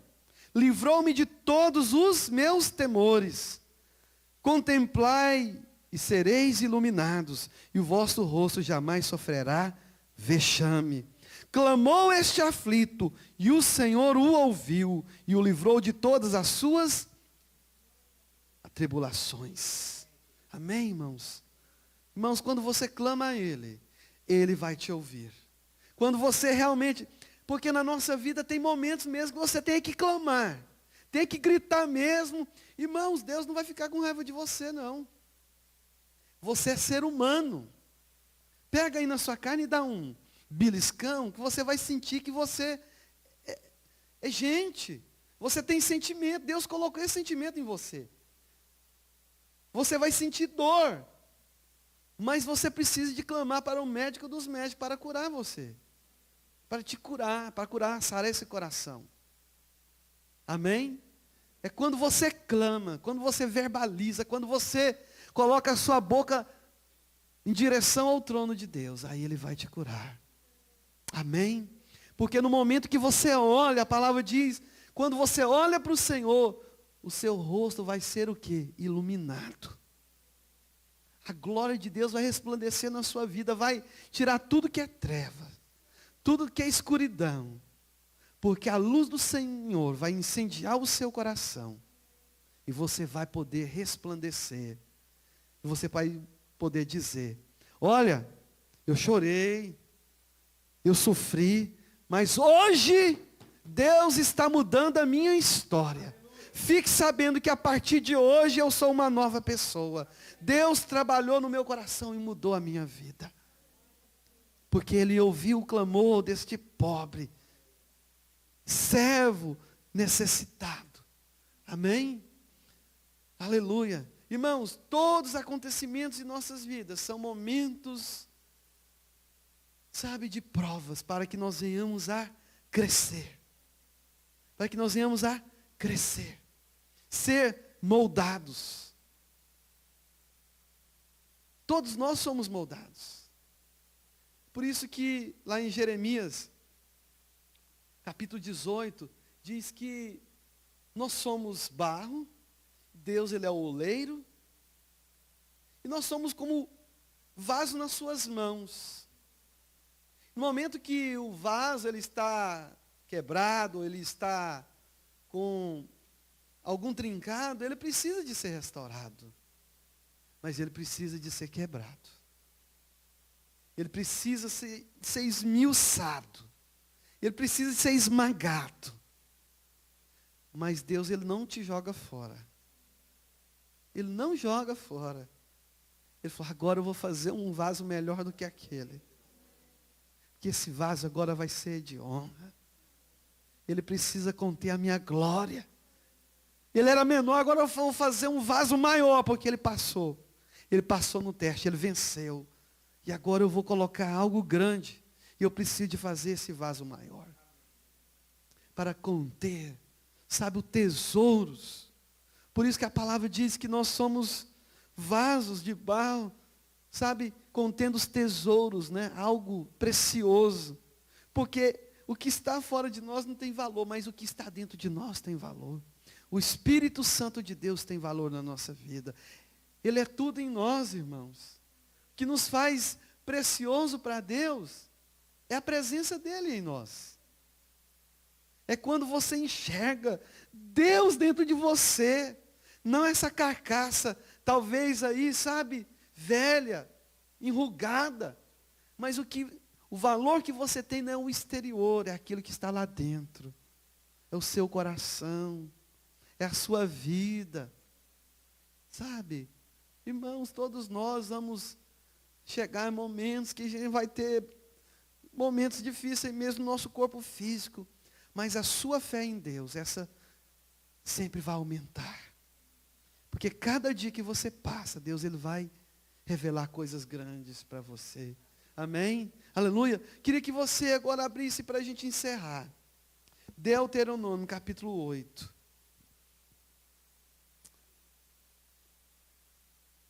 livrou-me de todos os meus temores. Contemplai e sereis iluminados, e o vosso rosto jamais sofrerá vexame. Clamou este aflito, e o Senhor o ouviu, e o livrou de todas as suas tribulações. Amém, irmãos? Irmãos, quando você clama a Ele, Ele vai te ouvir. Quando você realmente... Porque na nossa vida tem momentos mesmo que você tem que clamar, tem que gritar mesmo. Irmãos, Deus não vai ficar com raiva de você, não. Você é ser humano. Pega aí na sua carne e dá um beliscão, que você vai sentir que você é gente. Você tem sentimento, Deus colocou esse sentimento em você. Você vai sentir dor. Mas você precisa de clamar para o médico dos médicos para curar você. Para te curar, sarar esse coração. Amém? É quando você clama, quando você verbaliza, quando você coloca a sua boca em direção ao trono de Deus, aí Ele vai te curar. Amém? Porque no momento que você olha, a palavra diz, quando você olha para o Senhor, o seu rosto vai ser o quê? Iluminado. A glória de Deus vai resplandecer na sua vida, vai tirar tudo que é treva, tudo que é escuridão, porque a luz do Senhor vai incendiar o seu coração, e você vai poder resplandecer, e você vai poder dizer: olha, eu chorei, eu sofri, mas hoje Deus está mudando a minha história. Fique sabendo que a partir de hoje eu sou uma nova pessoa. Deus trabalhou no meu coração e mudou a minha vida. Porque Ele ouviu o clamor deste pobre, servo necessitado. Amém? Aleluia. Irmãos, todos os acontecimentos em nossas vidas são momentos, sabe, de provas para que nós venhamos a crescer. Para que nós venhamos a crescer. Ser moldados. Todos nós somos moldados. Por isso que lá em Jeremias, capítulo 18, diz que nós somos barro, Deus Ele é o oleiro, e nós somos como vaso nas suas mãos. No momento que o vaso ele está quebrado, ele está com algum trincado, ele precisa de ser restaurado. Mas ele precisa de ser quebrado. Ele precisa ser esmiuçado. Ele precisa ser esmagado. Mas Deus, Ele não te joga fora. Ele não joga fora. Ele falou, agora eu vou fazer um vaso melhor do que aquele. Porque esse vaso agora vai ser de honra. Ele precisa conter a minha glória. Ele era menor, agora eu vou fazer um vaso maior, porque ele passou. Ele passou no teste, ele venceu. E agora eu vou colocar algo grande. E eu preciso de fazer esse vaso maior. Para conter, sabe, os tesouros. Por isso que a palavra diz que nós somos vasos de barro, sabe, contendo os tesouros, né? Algo precioso. Porque o que está fora de nós não tem valor, mas o que está dentro de nós tem valor. O Espírito Santo de Deus tem valor na nossa vida. Ele é tudo em nós, irmãos. O que nos faz precioso para Deus é a presença dEle em nós. É quando você enxerga Deus dentro de você. Não essa carcaça, talvez aí, sabe, velha, enrugada. Mas o valor que você tem não é o exterior, é aquilo que está lá dentro. É o seu coração, é a sua vida. Sabe? Irmãos, todos nós vamos chegar em momentos que a gente vai ter momentos difíceis mesmo no nosso corpo físico. Mas a sua fé em Deus, essa sempre vai aumentar. Porque cada dia que você passa, Deus Ele vai revelar coisas grandes para você. Amém? Aleluia. Queria que você agora abrisse para a gente encerrar. Deuteronômio, capítulo 8.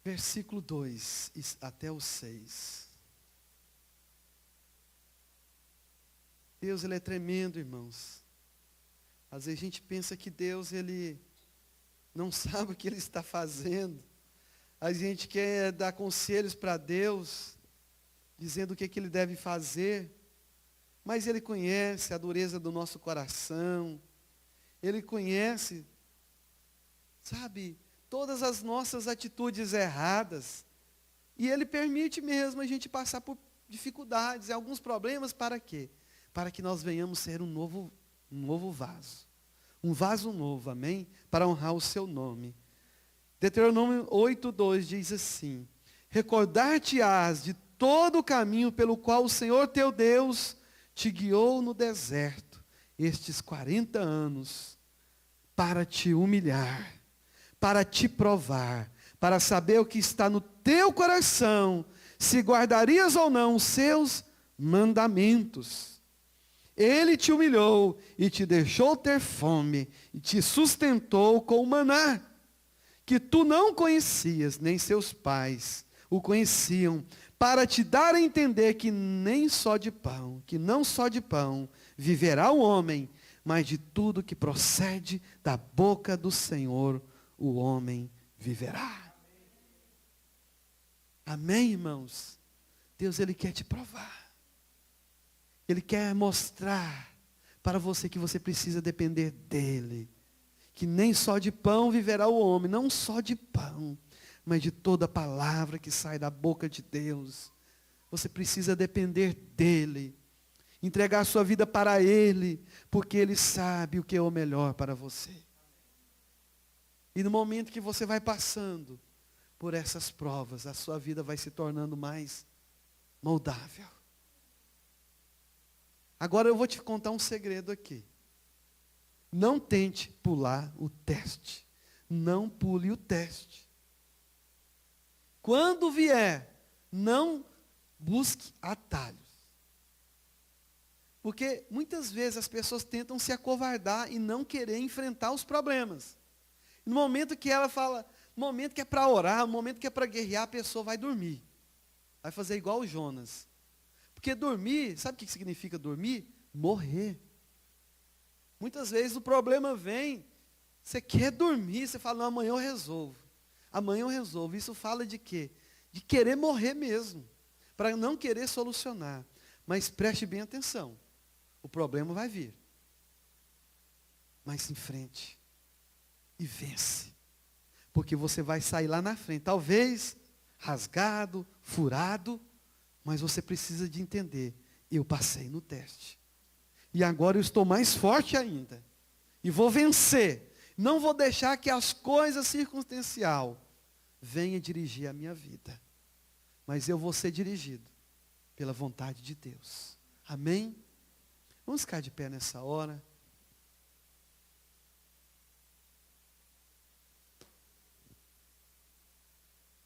Versículo 2 até o 6. Deus, Ele é tremendo, irmãos. Às vezes a gente pensa que Deus, Ele não sabe o que Ele está fazendo. A gente quer dar conselhos para Deus, dizendo o que Ele deve fazer. Mas Ele conhece a dureza do nosso coração. Ele conhece, sabe, todas as nossas atitudes erradas. E Ele permite mesmo a gente passar por dificuldades, alguns problemas, para quê? Para que nós venhamos ser um novo vaso. Um vaso novo, amém? Para honrar o seu nome. Deuteronômio 8:2 diz assim: recordar-te-ás de todo o caminho pelo qual o Senhor teu Deus te guiou no deserto, estes 40 anos, para te humilhar, para te provar, para saber o que está no teu coração, se guardarias ou não os seus mandamentos. Ele te humilhou e te deixou ter fome, e te sustentou com o maná, que tu não conhecias, nem seus pais o conheciam, para te dar a entender que não só de pão viverá o homem, mas de tudo que procede da boca do Senhor o homem viverá. Amém, irmãos? Deus, Ele quer te provar. Ele quer mostrar para você que você precisa depender dEle. Que nem só de pão viverá o homem, não só de pão, mas de toda palavra que sai da boca de Deus. Você precisa depender dEle. Entregar a sua vida para Ele, porque Ele sabe o que é o melhor para você. E no momento que você vai passando por essas provas, a sua vida vai se tornando mais moldável. Agora eu vou te contar um segredo aqui. Não tente pular o teste. Não pule o teste. Quando vier, não busque atalhos. Porque muitas vezes as pessoas tentam se acovardar e não querer enfrentar os problemas. No momento que ela fala, no momento que é para orar, no momento que é para guerrear, a pessoa vai dormir. Vai fazer igual o Jonas. Porque dormir, sabe o que significa dormir? Morrer. Muitas vezes o problema vem, você quer dormir, você fala, não, amanhã eu resolvo. Amanhã eu resolvo. Isso fala de quê? De querer morrer mesmo. Para não querer solucionar. Mas preste bem atenção. O problema vai vir. Mas em frente. E vence. Porque você vai sair lá na frente. Talvez rasgado, furado. Mas você precisa de entender. Eu passei no teste. E agora eu estou mais forte ainda. E vou vencer. Não vou deixar que as coisas circunstanciais venham dirigir a minha vida. Mas eu vou ser dirigido pela vontade de Deus. Amém? Vamos ficar de pé nessa hora.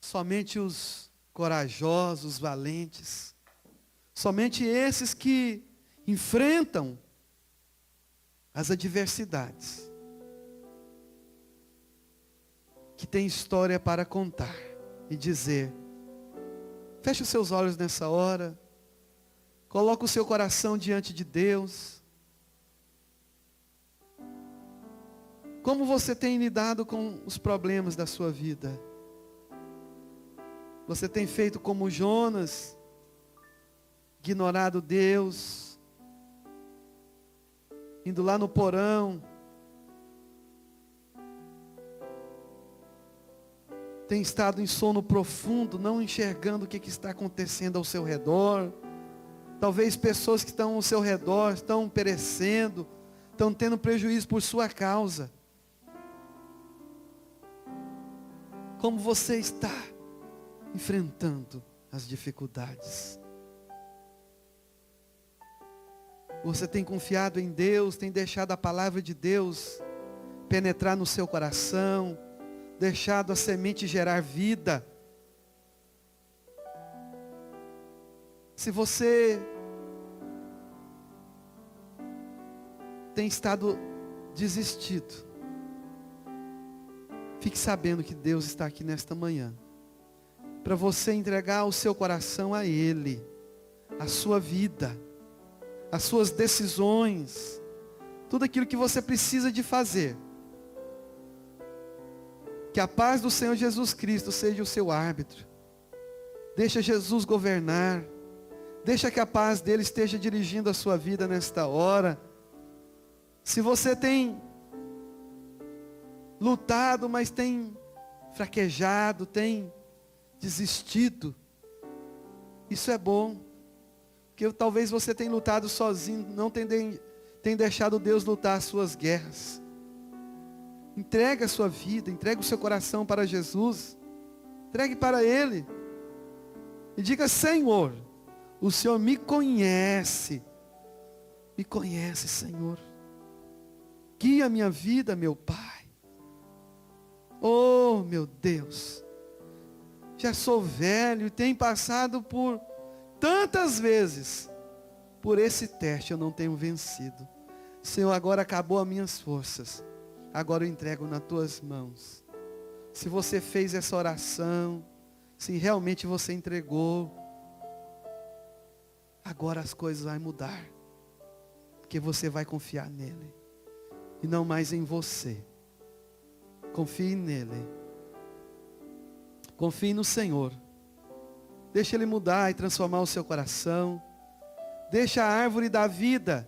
Somente os corajosos, valentes, somente esses que enfrentam as adversidades, que têm história para contar e dizer. Feche os seus olhos nessa hora. Coloque o seu coração diante de Deus. Como você tem lidado com os problemas da sua vida? Você tem feito como Jonas, ignorado Deus, indo lá no porão, tem estado em sono profundo, não enxergando o que está acontecendo ao seu redor. Talvez pessoas que estão ao seu redor estão perecendo, estão tendo prejuízo por sua causa. Como você está enfrentando as dificuldades? Você tem confiado em Deus, tem deixado a palavra de Deus penetrar no seu coração, deixado a semente gerar vida? Se você tem estado desistido, fique sabendo que Deus está aqui nesta manhã, para você entregar o seu coração a Ele, a sua vida, as suas decisões, tudo aquilo que você precisa de fazer. Que a paz do Senhor Jesus Cristo seja o seu árbitro. Deixa Jesus governar. Deixa que a paz dele esteja dirigindo a sua vida nesta hora. Se você tem lutado, mas tem fraquejado, tem desistido, isso é bom. Porque talvez você tenha lutado sozinho, não tem deixado Deus lutar as suas guerras. Entregue a sua vida, entregue o seu coração para Jesus. Entregue para Ele. E diga, Senhor, o Senhor me conhece. Me conhece, Senhor. Guia a minha vida, meu Pai. Oh, meu Deus. Já sou velho e tenho passado por tantas vezes. Por esse teste eu não tenho vencido. Senhor, agora acabou as minhas forças. Agora eu entrego nas tuas mãos. Se você fez essa oração, se realmente você entregou, agora as coisas vão mudar. Porque você vai confiar nele. E não mais em você. Confie nele. Confie no Senhor. Deixa Ele mudar e transformar o seu coração. Deixa a árvore da vida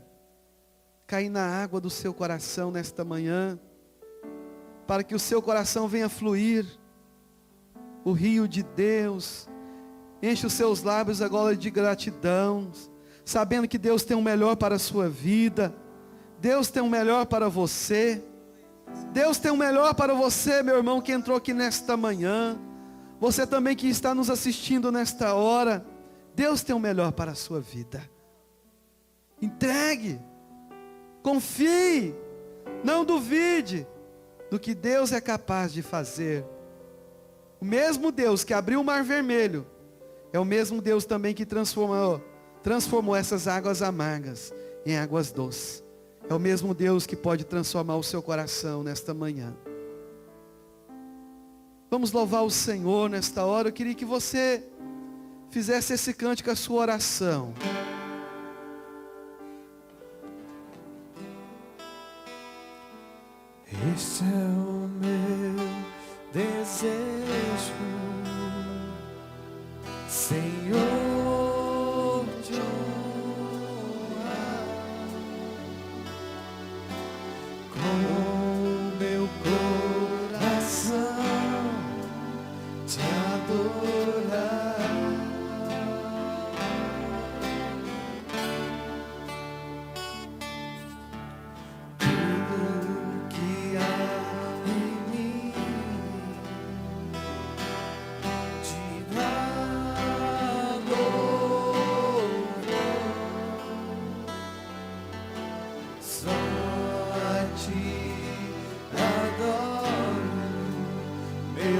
cair na água do seu coração nesta manhã. Para que o seu coração venha fluir o rio de Deus, Enche os seus lábios agora de gratidão, sabendo que Deus tem o melhor para a sua vida. Deus tem o melhor para você. Deus tem o melhor para você, meu irmão, que entrou aqui nesta manhã. Você também que está nos assistindo nesta hora. Deus tem o melhor para a sua vida. Entregue, confie, não duvide do que Deus é capaz de fazer. O mesmo Deus que abriu o mar vermelho é o mesmo Deus também que transformou essas águas amargas em águas doces. É o mesmo Deus que pode transformar o seu coração nesta manhã. Vamos louvar o Senhor nesta hora. Eu queria que você fizesse esse cântico, a sua oração. Este é o meu desejo, Senhor, de honrar com meu coração, te adorar.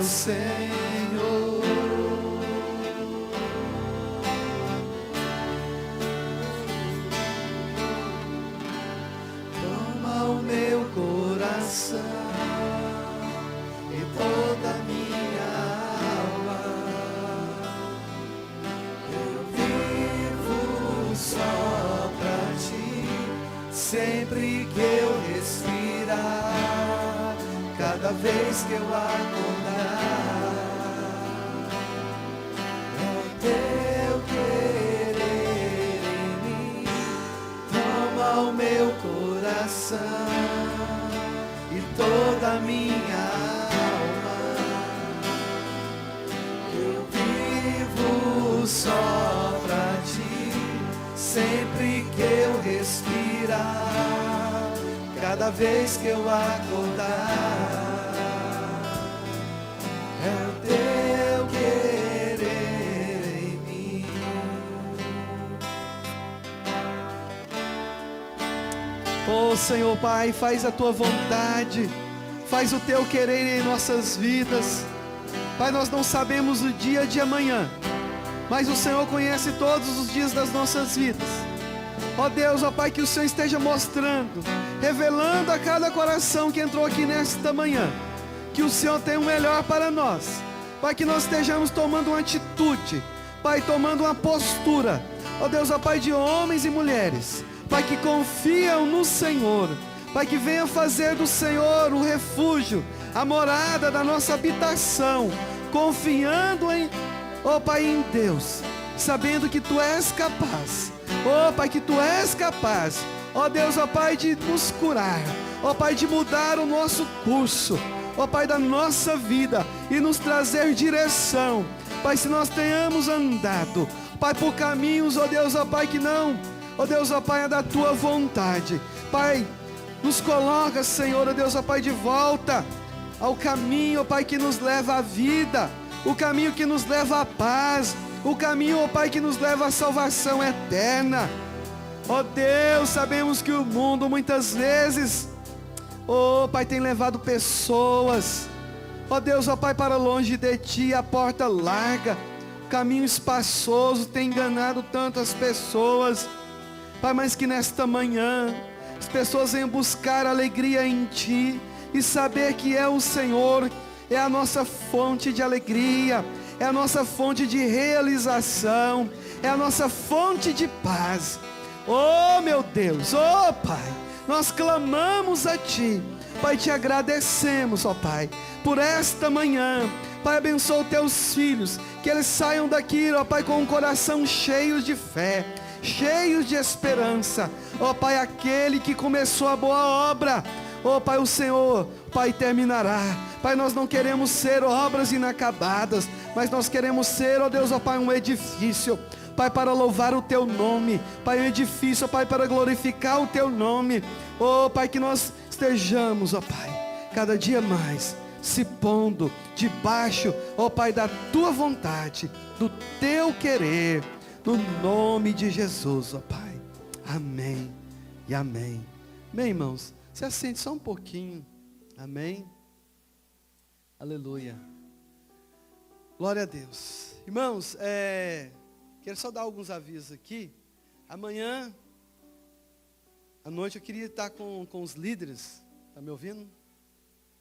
Senhor, toma o meu coração e toda a minha alma. Eu vivo só pra ti, sempre que eu respirar, cada vez que eu acordar. O meu coração e toda a minha alma. Eu vivo só pra ti, sempre que eu respirar, cada vez que eu acordar. É o teu querer em mim. Oh Senhor Pai, faz a tua vontade, faz o teu querer em nossas vidas. Pai, nós não sabemos o dia de amanhã, mas o Senhor conhece todos os dias das nossas vidas. Ó Deus, ó Pai, que o Senhor esteja mostrando, revelando a cada coração que entrou aqui nesta manhã, que o Senhor tem o melhor para nós. Pai, que nós estejamos tomando uma atitude, Pai, tomando uma postura, ó Deus, ó Pai, de homens e mulheres, Pai, que confiam no Senhor. Pai, que venha fazer do Senhor o refúgio, a morada da nossa habitação, confiando em, ó Pai, em Deus, sabendo que Tu és capaz, ó Pai, que Tu és capaz, ó Deus, ó Pai, de nos curar, ó Pai, de mudar o nosso curso, ó Pai, da nossa vida e nos trazer direção. Pai, se nós tenhamos andado, Pai, por caminhos, ó Deus, ó Pai, que não, ó Deus, ó Pai, é da Tua vontade, Pai, nos coloca, Senhor, ó Deus, ó Pai, de volta ao caminho, ó Pai, que nos leva à vida, o caminho que nos leva à paz, o caminho, ó Pai, que nos leva à salvação eterna. Ó Deus, sabemos que o mundo muitas vezes, ó Pai, tem levado pessoas, ó Deus, ó Pai, para longe de Ti, a porta larga, caminho espaçoso, tem enganado tantas pessoas, Pai, mas que nesta manhã as pessoas venham buscar alegria em Ti e saber que é o Senhor, é a nossa fonte de alegria, é a nossa fonte de realização, é a nossa fonte de paz. Oh meu Deus, oh Pai, nós clamamos a Ti, Pai, te agradecemos, ó Pai, por esta manhã. Pai, abençoa os Teus filhos, que eles saiam daqui, ó Pai, com um coração cheio de fé, cheios de esperança, ó Pai, aquele que começou a boa obra, ó Pai, o Senhor, Pai, terminará. Pai, nós não queremos ser obras inacabadas, mas nós queremos ser, ó Deus, ó Pai, um edifício, Pai, para louvar o Teu nome, Pai, um edifício, ó Pai, para glorificar o Teu nome, ó Pai, que nós estejamos, ó Pai, cada dia mais, se pondo debaixo, ó Pai, da Tua vontade, do Teu querer, no nome de Jesus, ó Pai, amém e amém. Amém, irmãos? Se assente só um pouquinho, amém? Aleluia. Glória a Deus. Irmãos, quero só dar alguns avisos aqui. Amanhã à noite eu queria estar com os líderes. Está me ouvindo?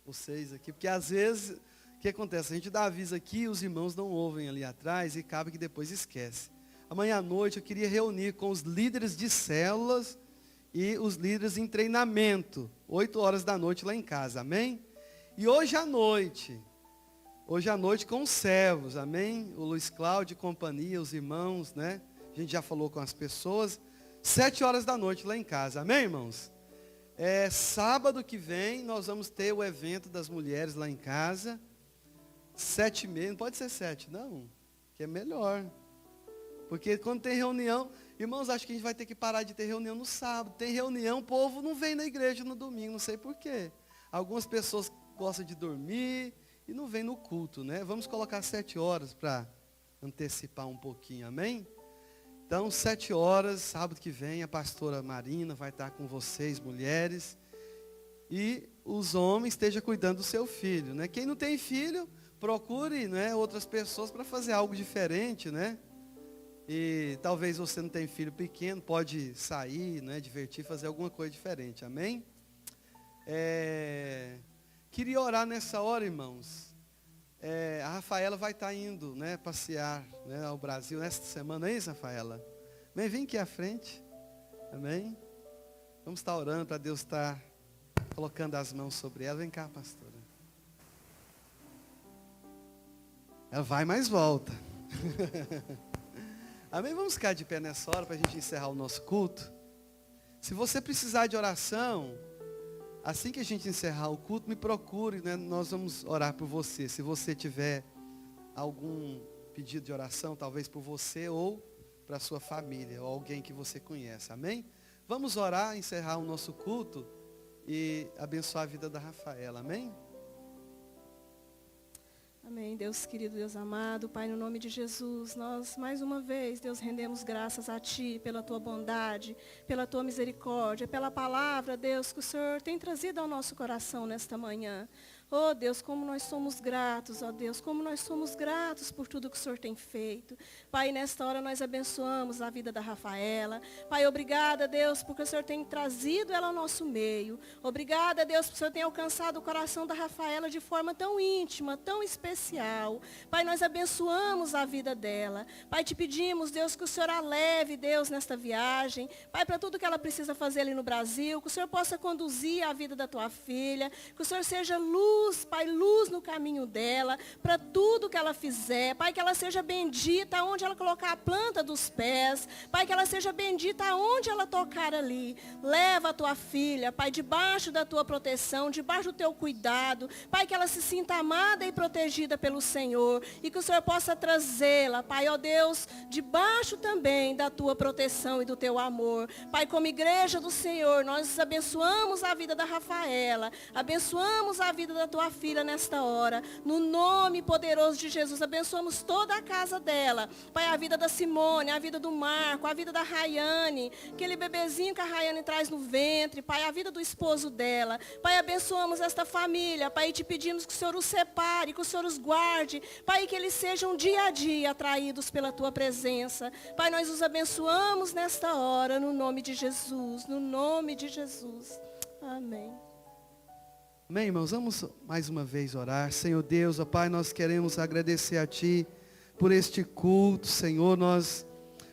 Vocês aqui. Porque às vezes, o que acontece? A gente dá aviso aqui, os irmãos não ouvem ali atrás e acaba que depois esquece. Amanhã à noite eu queria reunir com os líderes de células e os líderes em treinamento. 8 horas da noite lá em casa. Amém? E hoje à noite com os servos, amém? O Luiz Cláudio e companhia, os irmãos, né? A gente já falou com as pessoas. 7 horas da noite lá em casa, amém, irmãos? Sábado que vem nós vamos ter o evento das mulheres lá em casa. 7h30, não pode ser 7, não, que é melhor. Porque quando tem reunião, irmãos, acho que a gente vai ter que parar de ter reunião no sábado. Tem reunião, o povo não vem na igreja no domingo, não sei porquê. Algumas pessoas gostam de dormir e não vem no culto, né? Vamos colocar 7 horas para antecipar um pouquinho, amém? Então, 7 horas, sábado que vem, a pastora Marina vai estar com vocês, mulheres. E os homens estejam cuidando do seu filho, né? Quem não tem filho, procure, né, outras pessoas para fazer algo diferente, né? E talvez você não tenha filho pequeno, pode sair, né, divertir, fazer alguma coisa diferente, amém? Queria orar nessa hora, irmãos. A Rafaela vai estar indo, né, passear, né, ao Brasil nesta semana, é isso, Rafaela? Vem aqui à frente, amém? Vamos estar orando para Deus estar colocando as mãos sobre ela. Vem cá, pastora. Ela vai, mas volta. Amém? Vamos ficar de pé nessa hora para a gente encerrar o nosso culto. Se você precisar de oração, assim que a gente encerrar o culto, me procure, né? Nós vamos orar por você. Se você tiver algum pedido de oração, talvez por você ou para a sua família, ou alguém que você conhece. Amém? Vamos orar, encerrar o nosso culto e abençoar a vida da Rafaela. Amém? Amém, Deus querido, Deus amado, Pai, no nome de Jesus, nós mais uma vez, Deus, rendemos graças a Ti pela Tua bondade, pela Tua misericórdia, pela palavra, Deus, que o Senhor tem trazido ao nosso coração nesta manhã. Oh Deus, como nós somos gratos, ó Deus, como nós somos gratos por tudo que o Senhor tem feito. Pai, nesta hora nós abençoamos a vida da Rafaela. Pai, obrigada, Deus, porque o Senhor tem trazido ela ao nosso meio. Obrigada, Deus, porque o Senhor tem alcançado o coração da Rafaela de forma tão íntima, tão especial. Pai, nós abençoamos a vida dela. Pai, te pedimos, Deus, que o Senhor a leve, Deus, nesta viagem. Pai, para tudo que ela precisa fazer ali no Brasil, que o Senhor possa conduzir a vida da tua filha, que o Senhor seja luz, Pai, luz no caminho dela, para tudo que ela fizer. Pai, que ela seja bendita onde ela colocar a planta dos pés. Pai, que ela seja bendita aonde ela tocar ali. Leva a tua filha, Pai, debaixo da tua proteção, debaixo do teu cuidado. Pai, que ela se sinta amada e protegida pelo Senhor. E que o Senhor possa trazê-la, Pai, ó Deus, debaixo também da tua proteção e do teu amor. Pai, como igreja do Senhor, nós abençoamos a vida da Rafaela. Abençoamos a vida da tua filha nesta hora, no nome poderoso de Jesus, abençoamos toda a casa dela, Pai, a vida da Simone, a vida do Marco, a vida da Rayane, aquele bebezinho que a Rayane traz no ventre, Pai, a vida do esposo dela, Pai, abençoamos esta família, Pai, e te pedimos que o Senhor os separe, que o Senhor os guarde, Pai, que eles sejam dia a dia atraídos pela tua presença, Pai, nós os abençoamos nesta hora, no nome de Jesus, no nome de Jesus, amém. Amém, irmãos? Vamos mais uma vez orar. Senhor Deus, ó Pai, nós queremos agradecer a Ti por este culto, Senhor. Nós,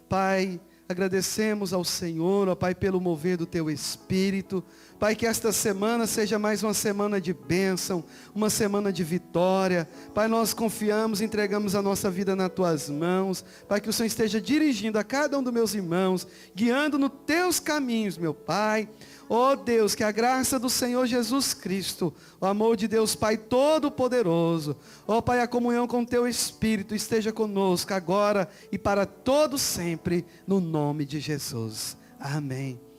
Pai, agradecemos ao Senhor, ó Pai, pelo mover do Teu Espírito. Pai, que esta semana seja mais uma semana de bênção, uma semana de vitória. Pai, nós confiamos, entregamos a nossa vida nas Tuas mãos. Pai, que o Senhor esteja dirigindo a cada um dos meus irmãos, guiando nos Teus caminhos, meu Pai. Ó Deus, que a graça do Senhor Jesus Cristo, o amor de Deus Pai Todo-Poderoso, ó Pai, a comunhão com Teu Espírito esteja conosco agora e para todo sempre, no nome de Jesus. Amém.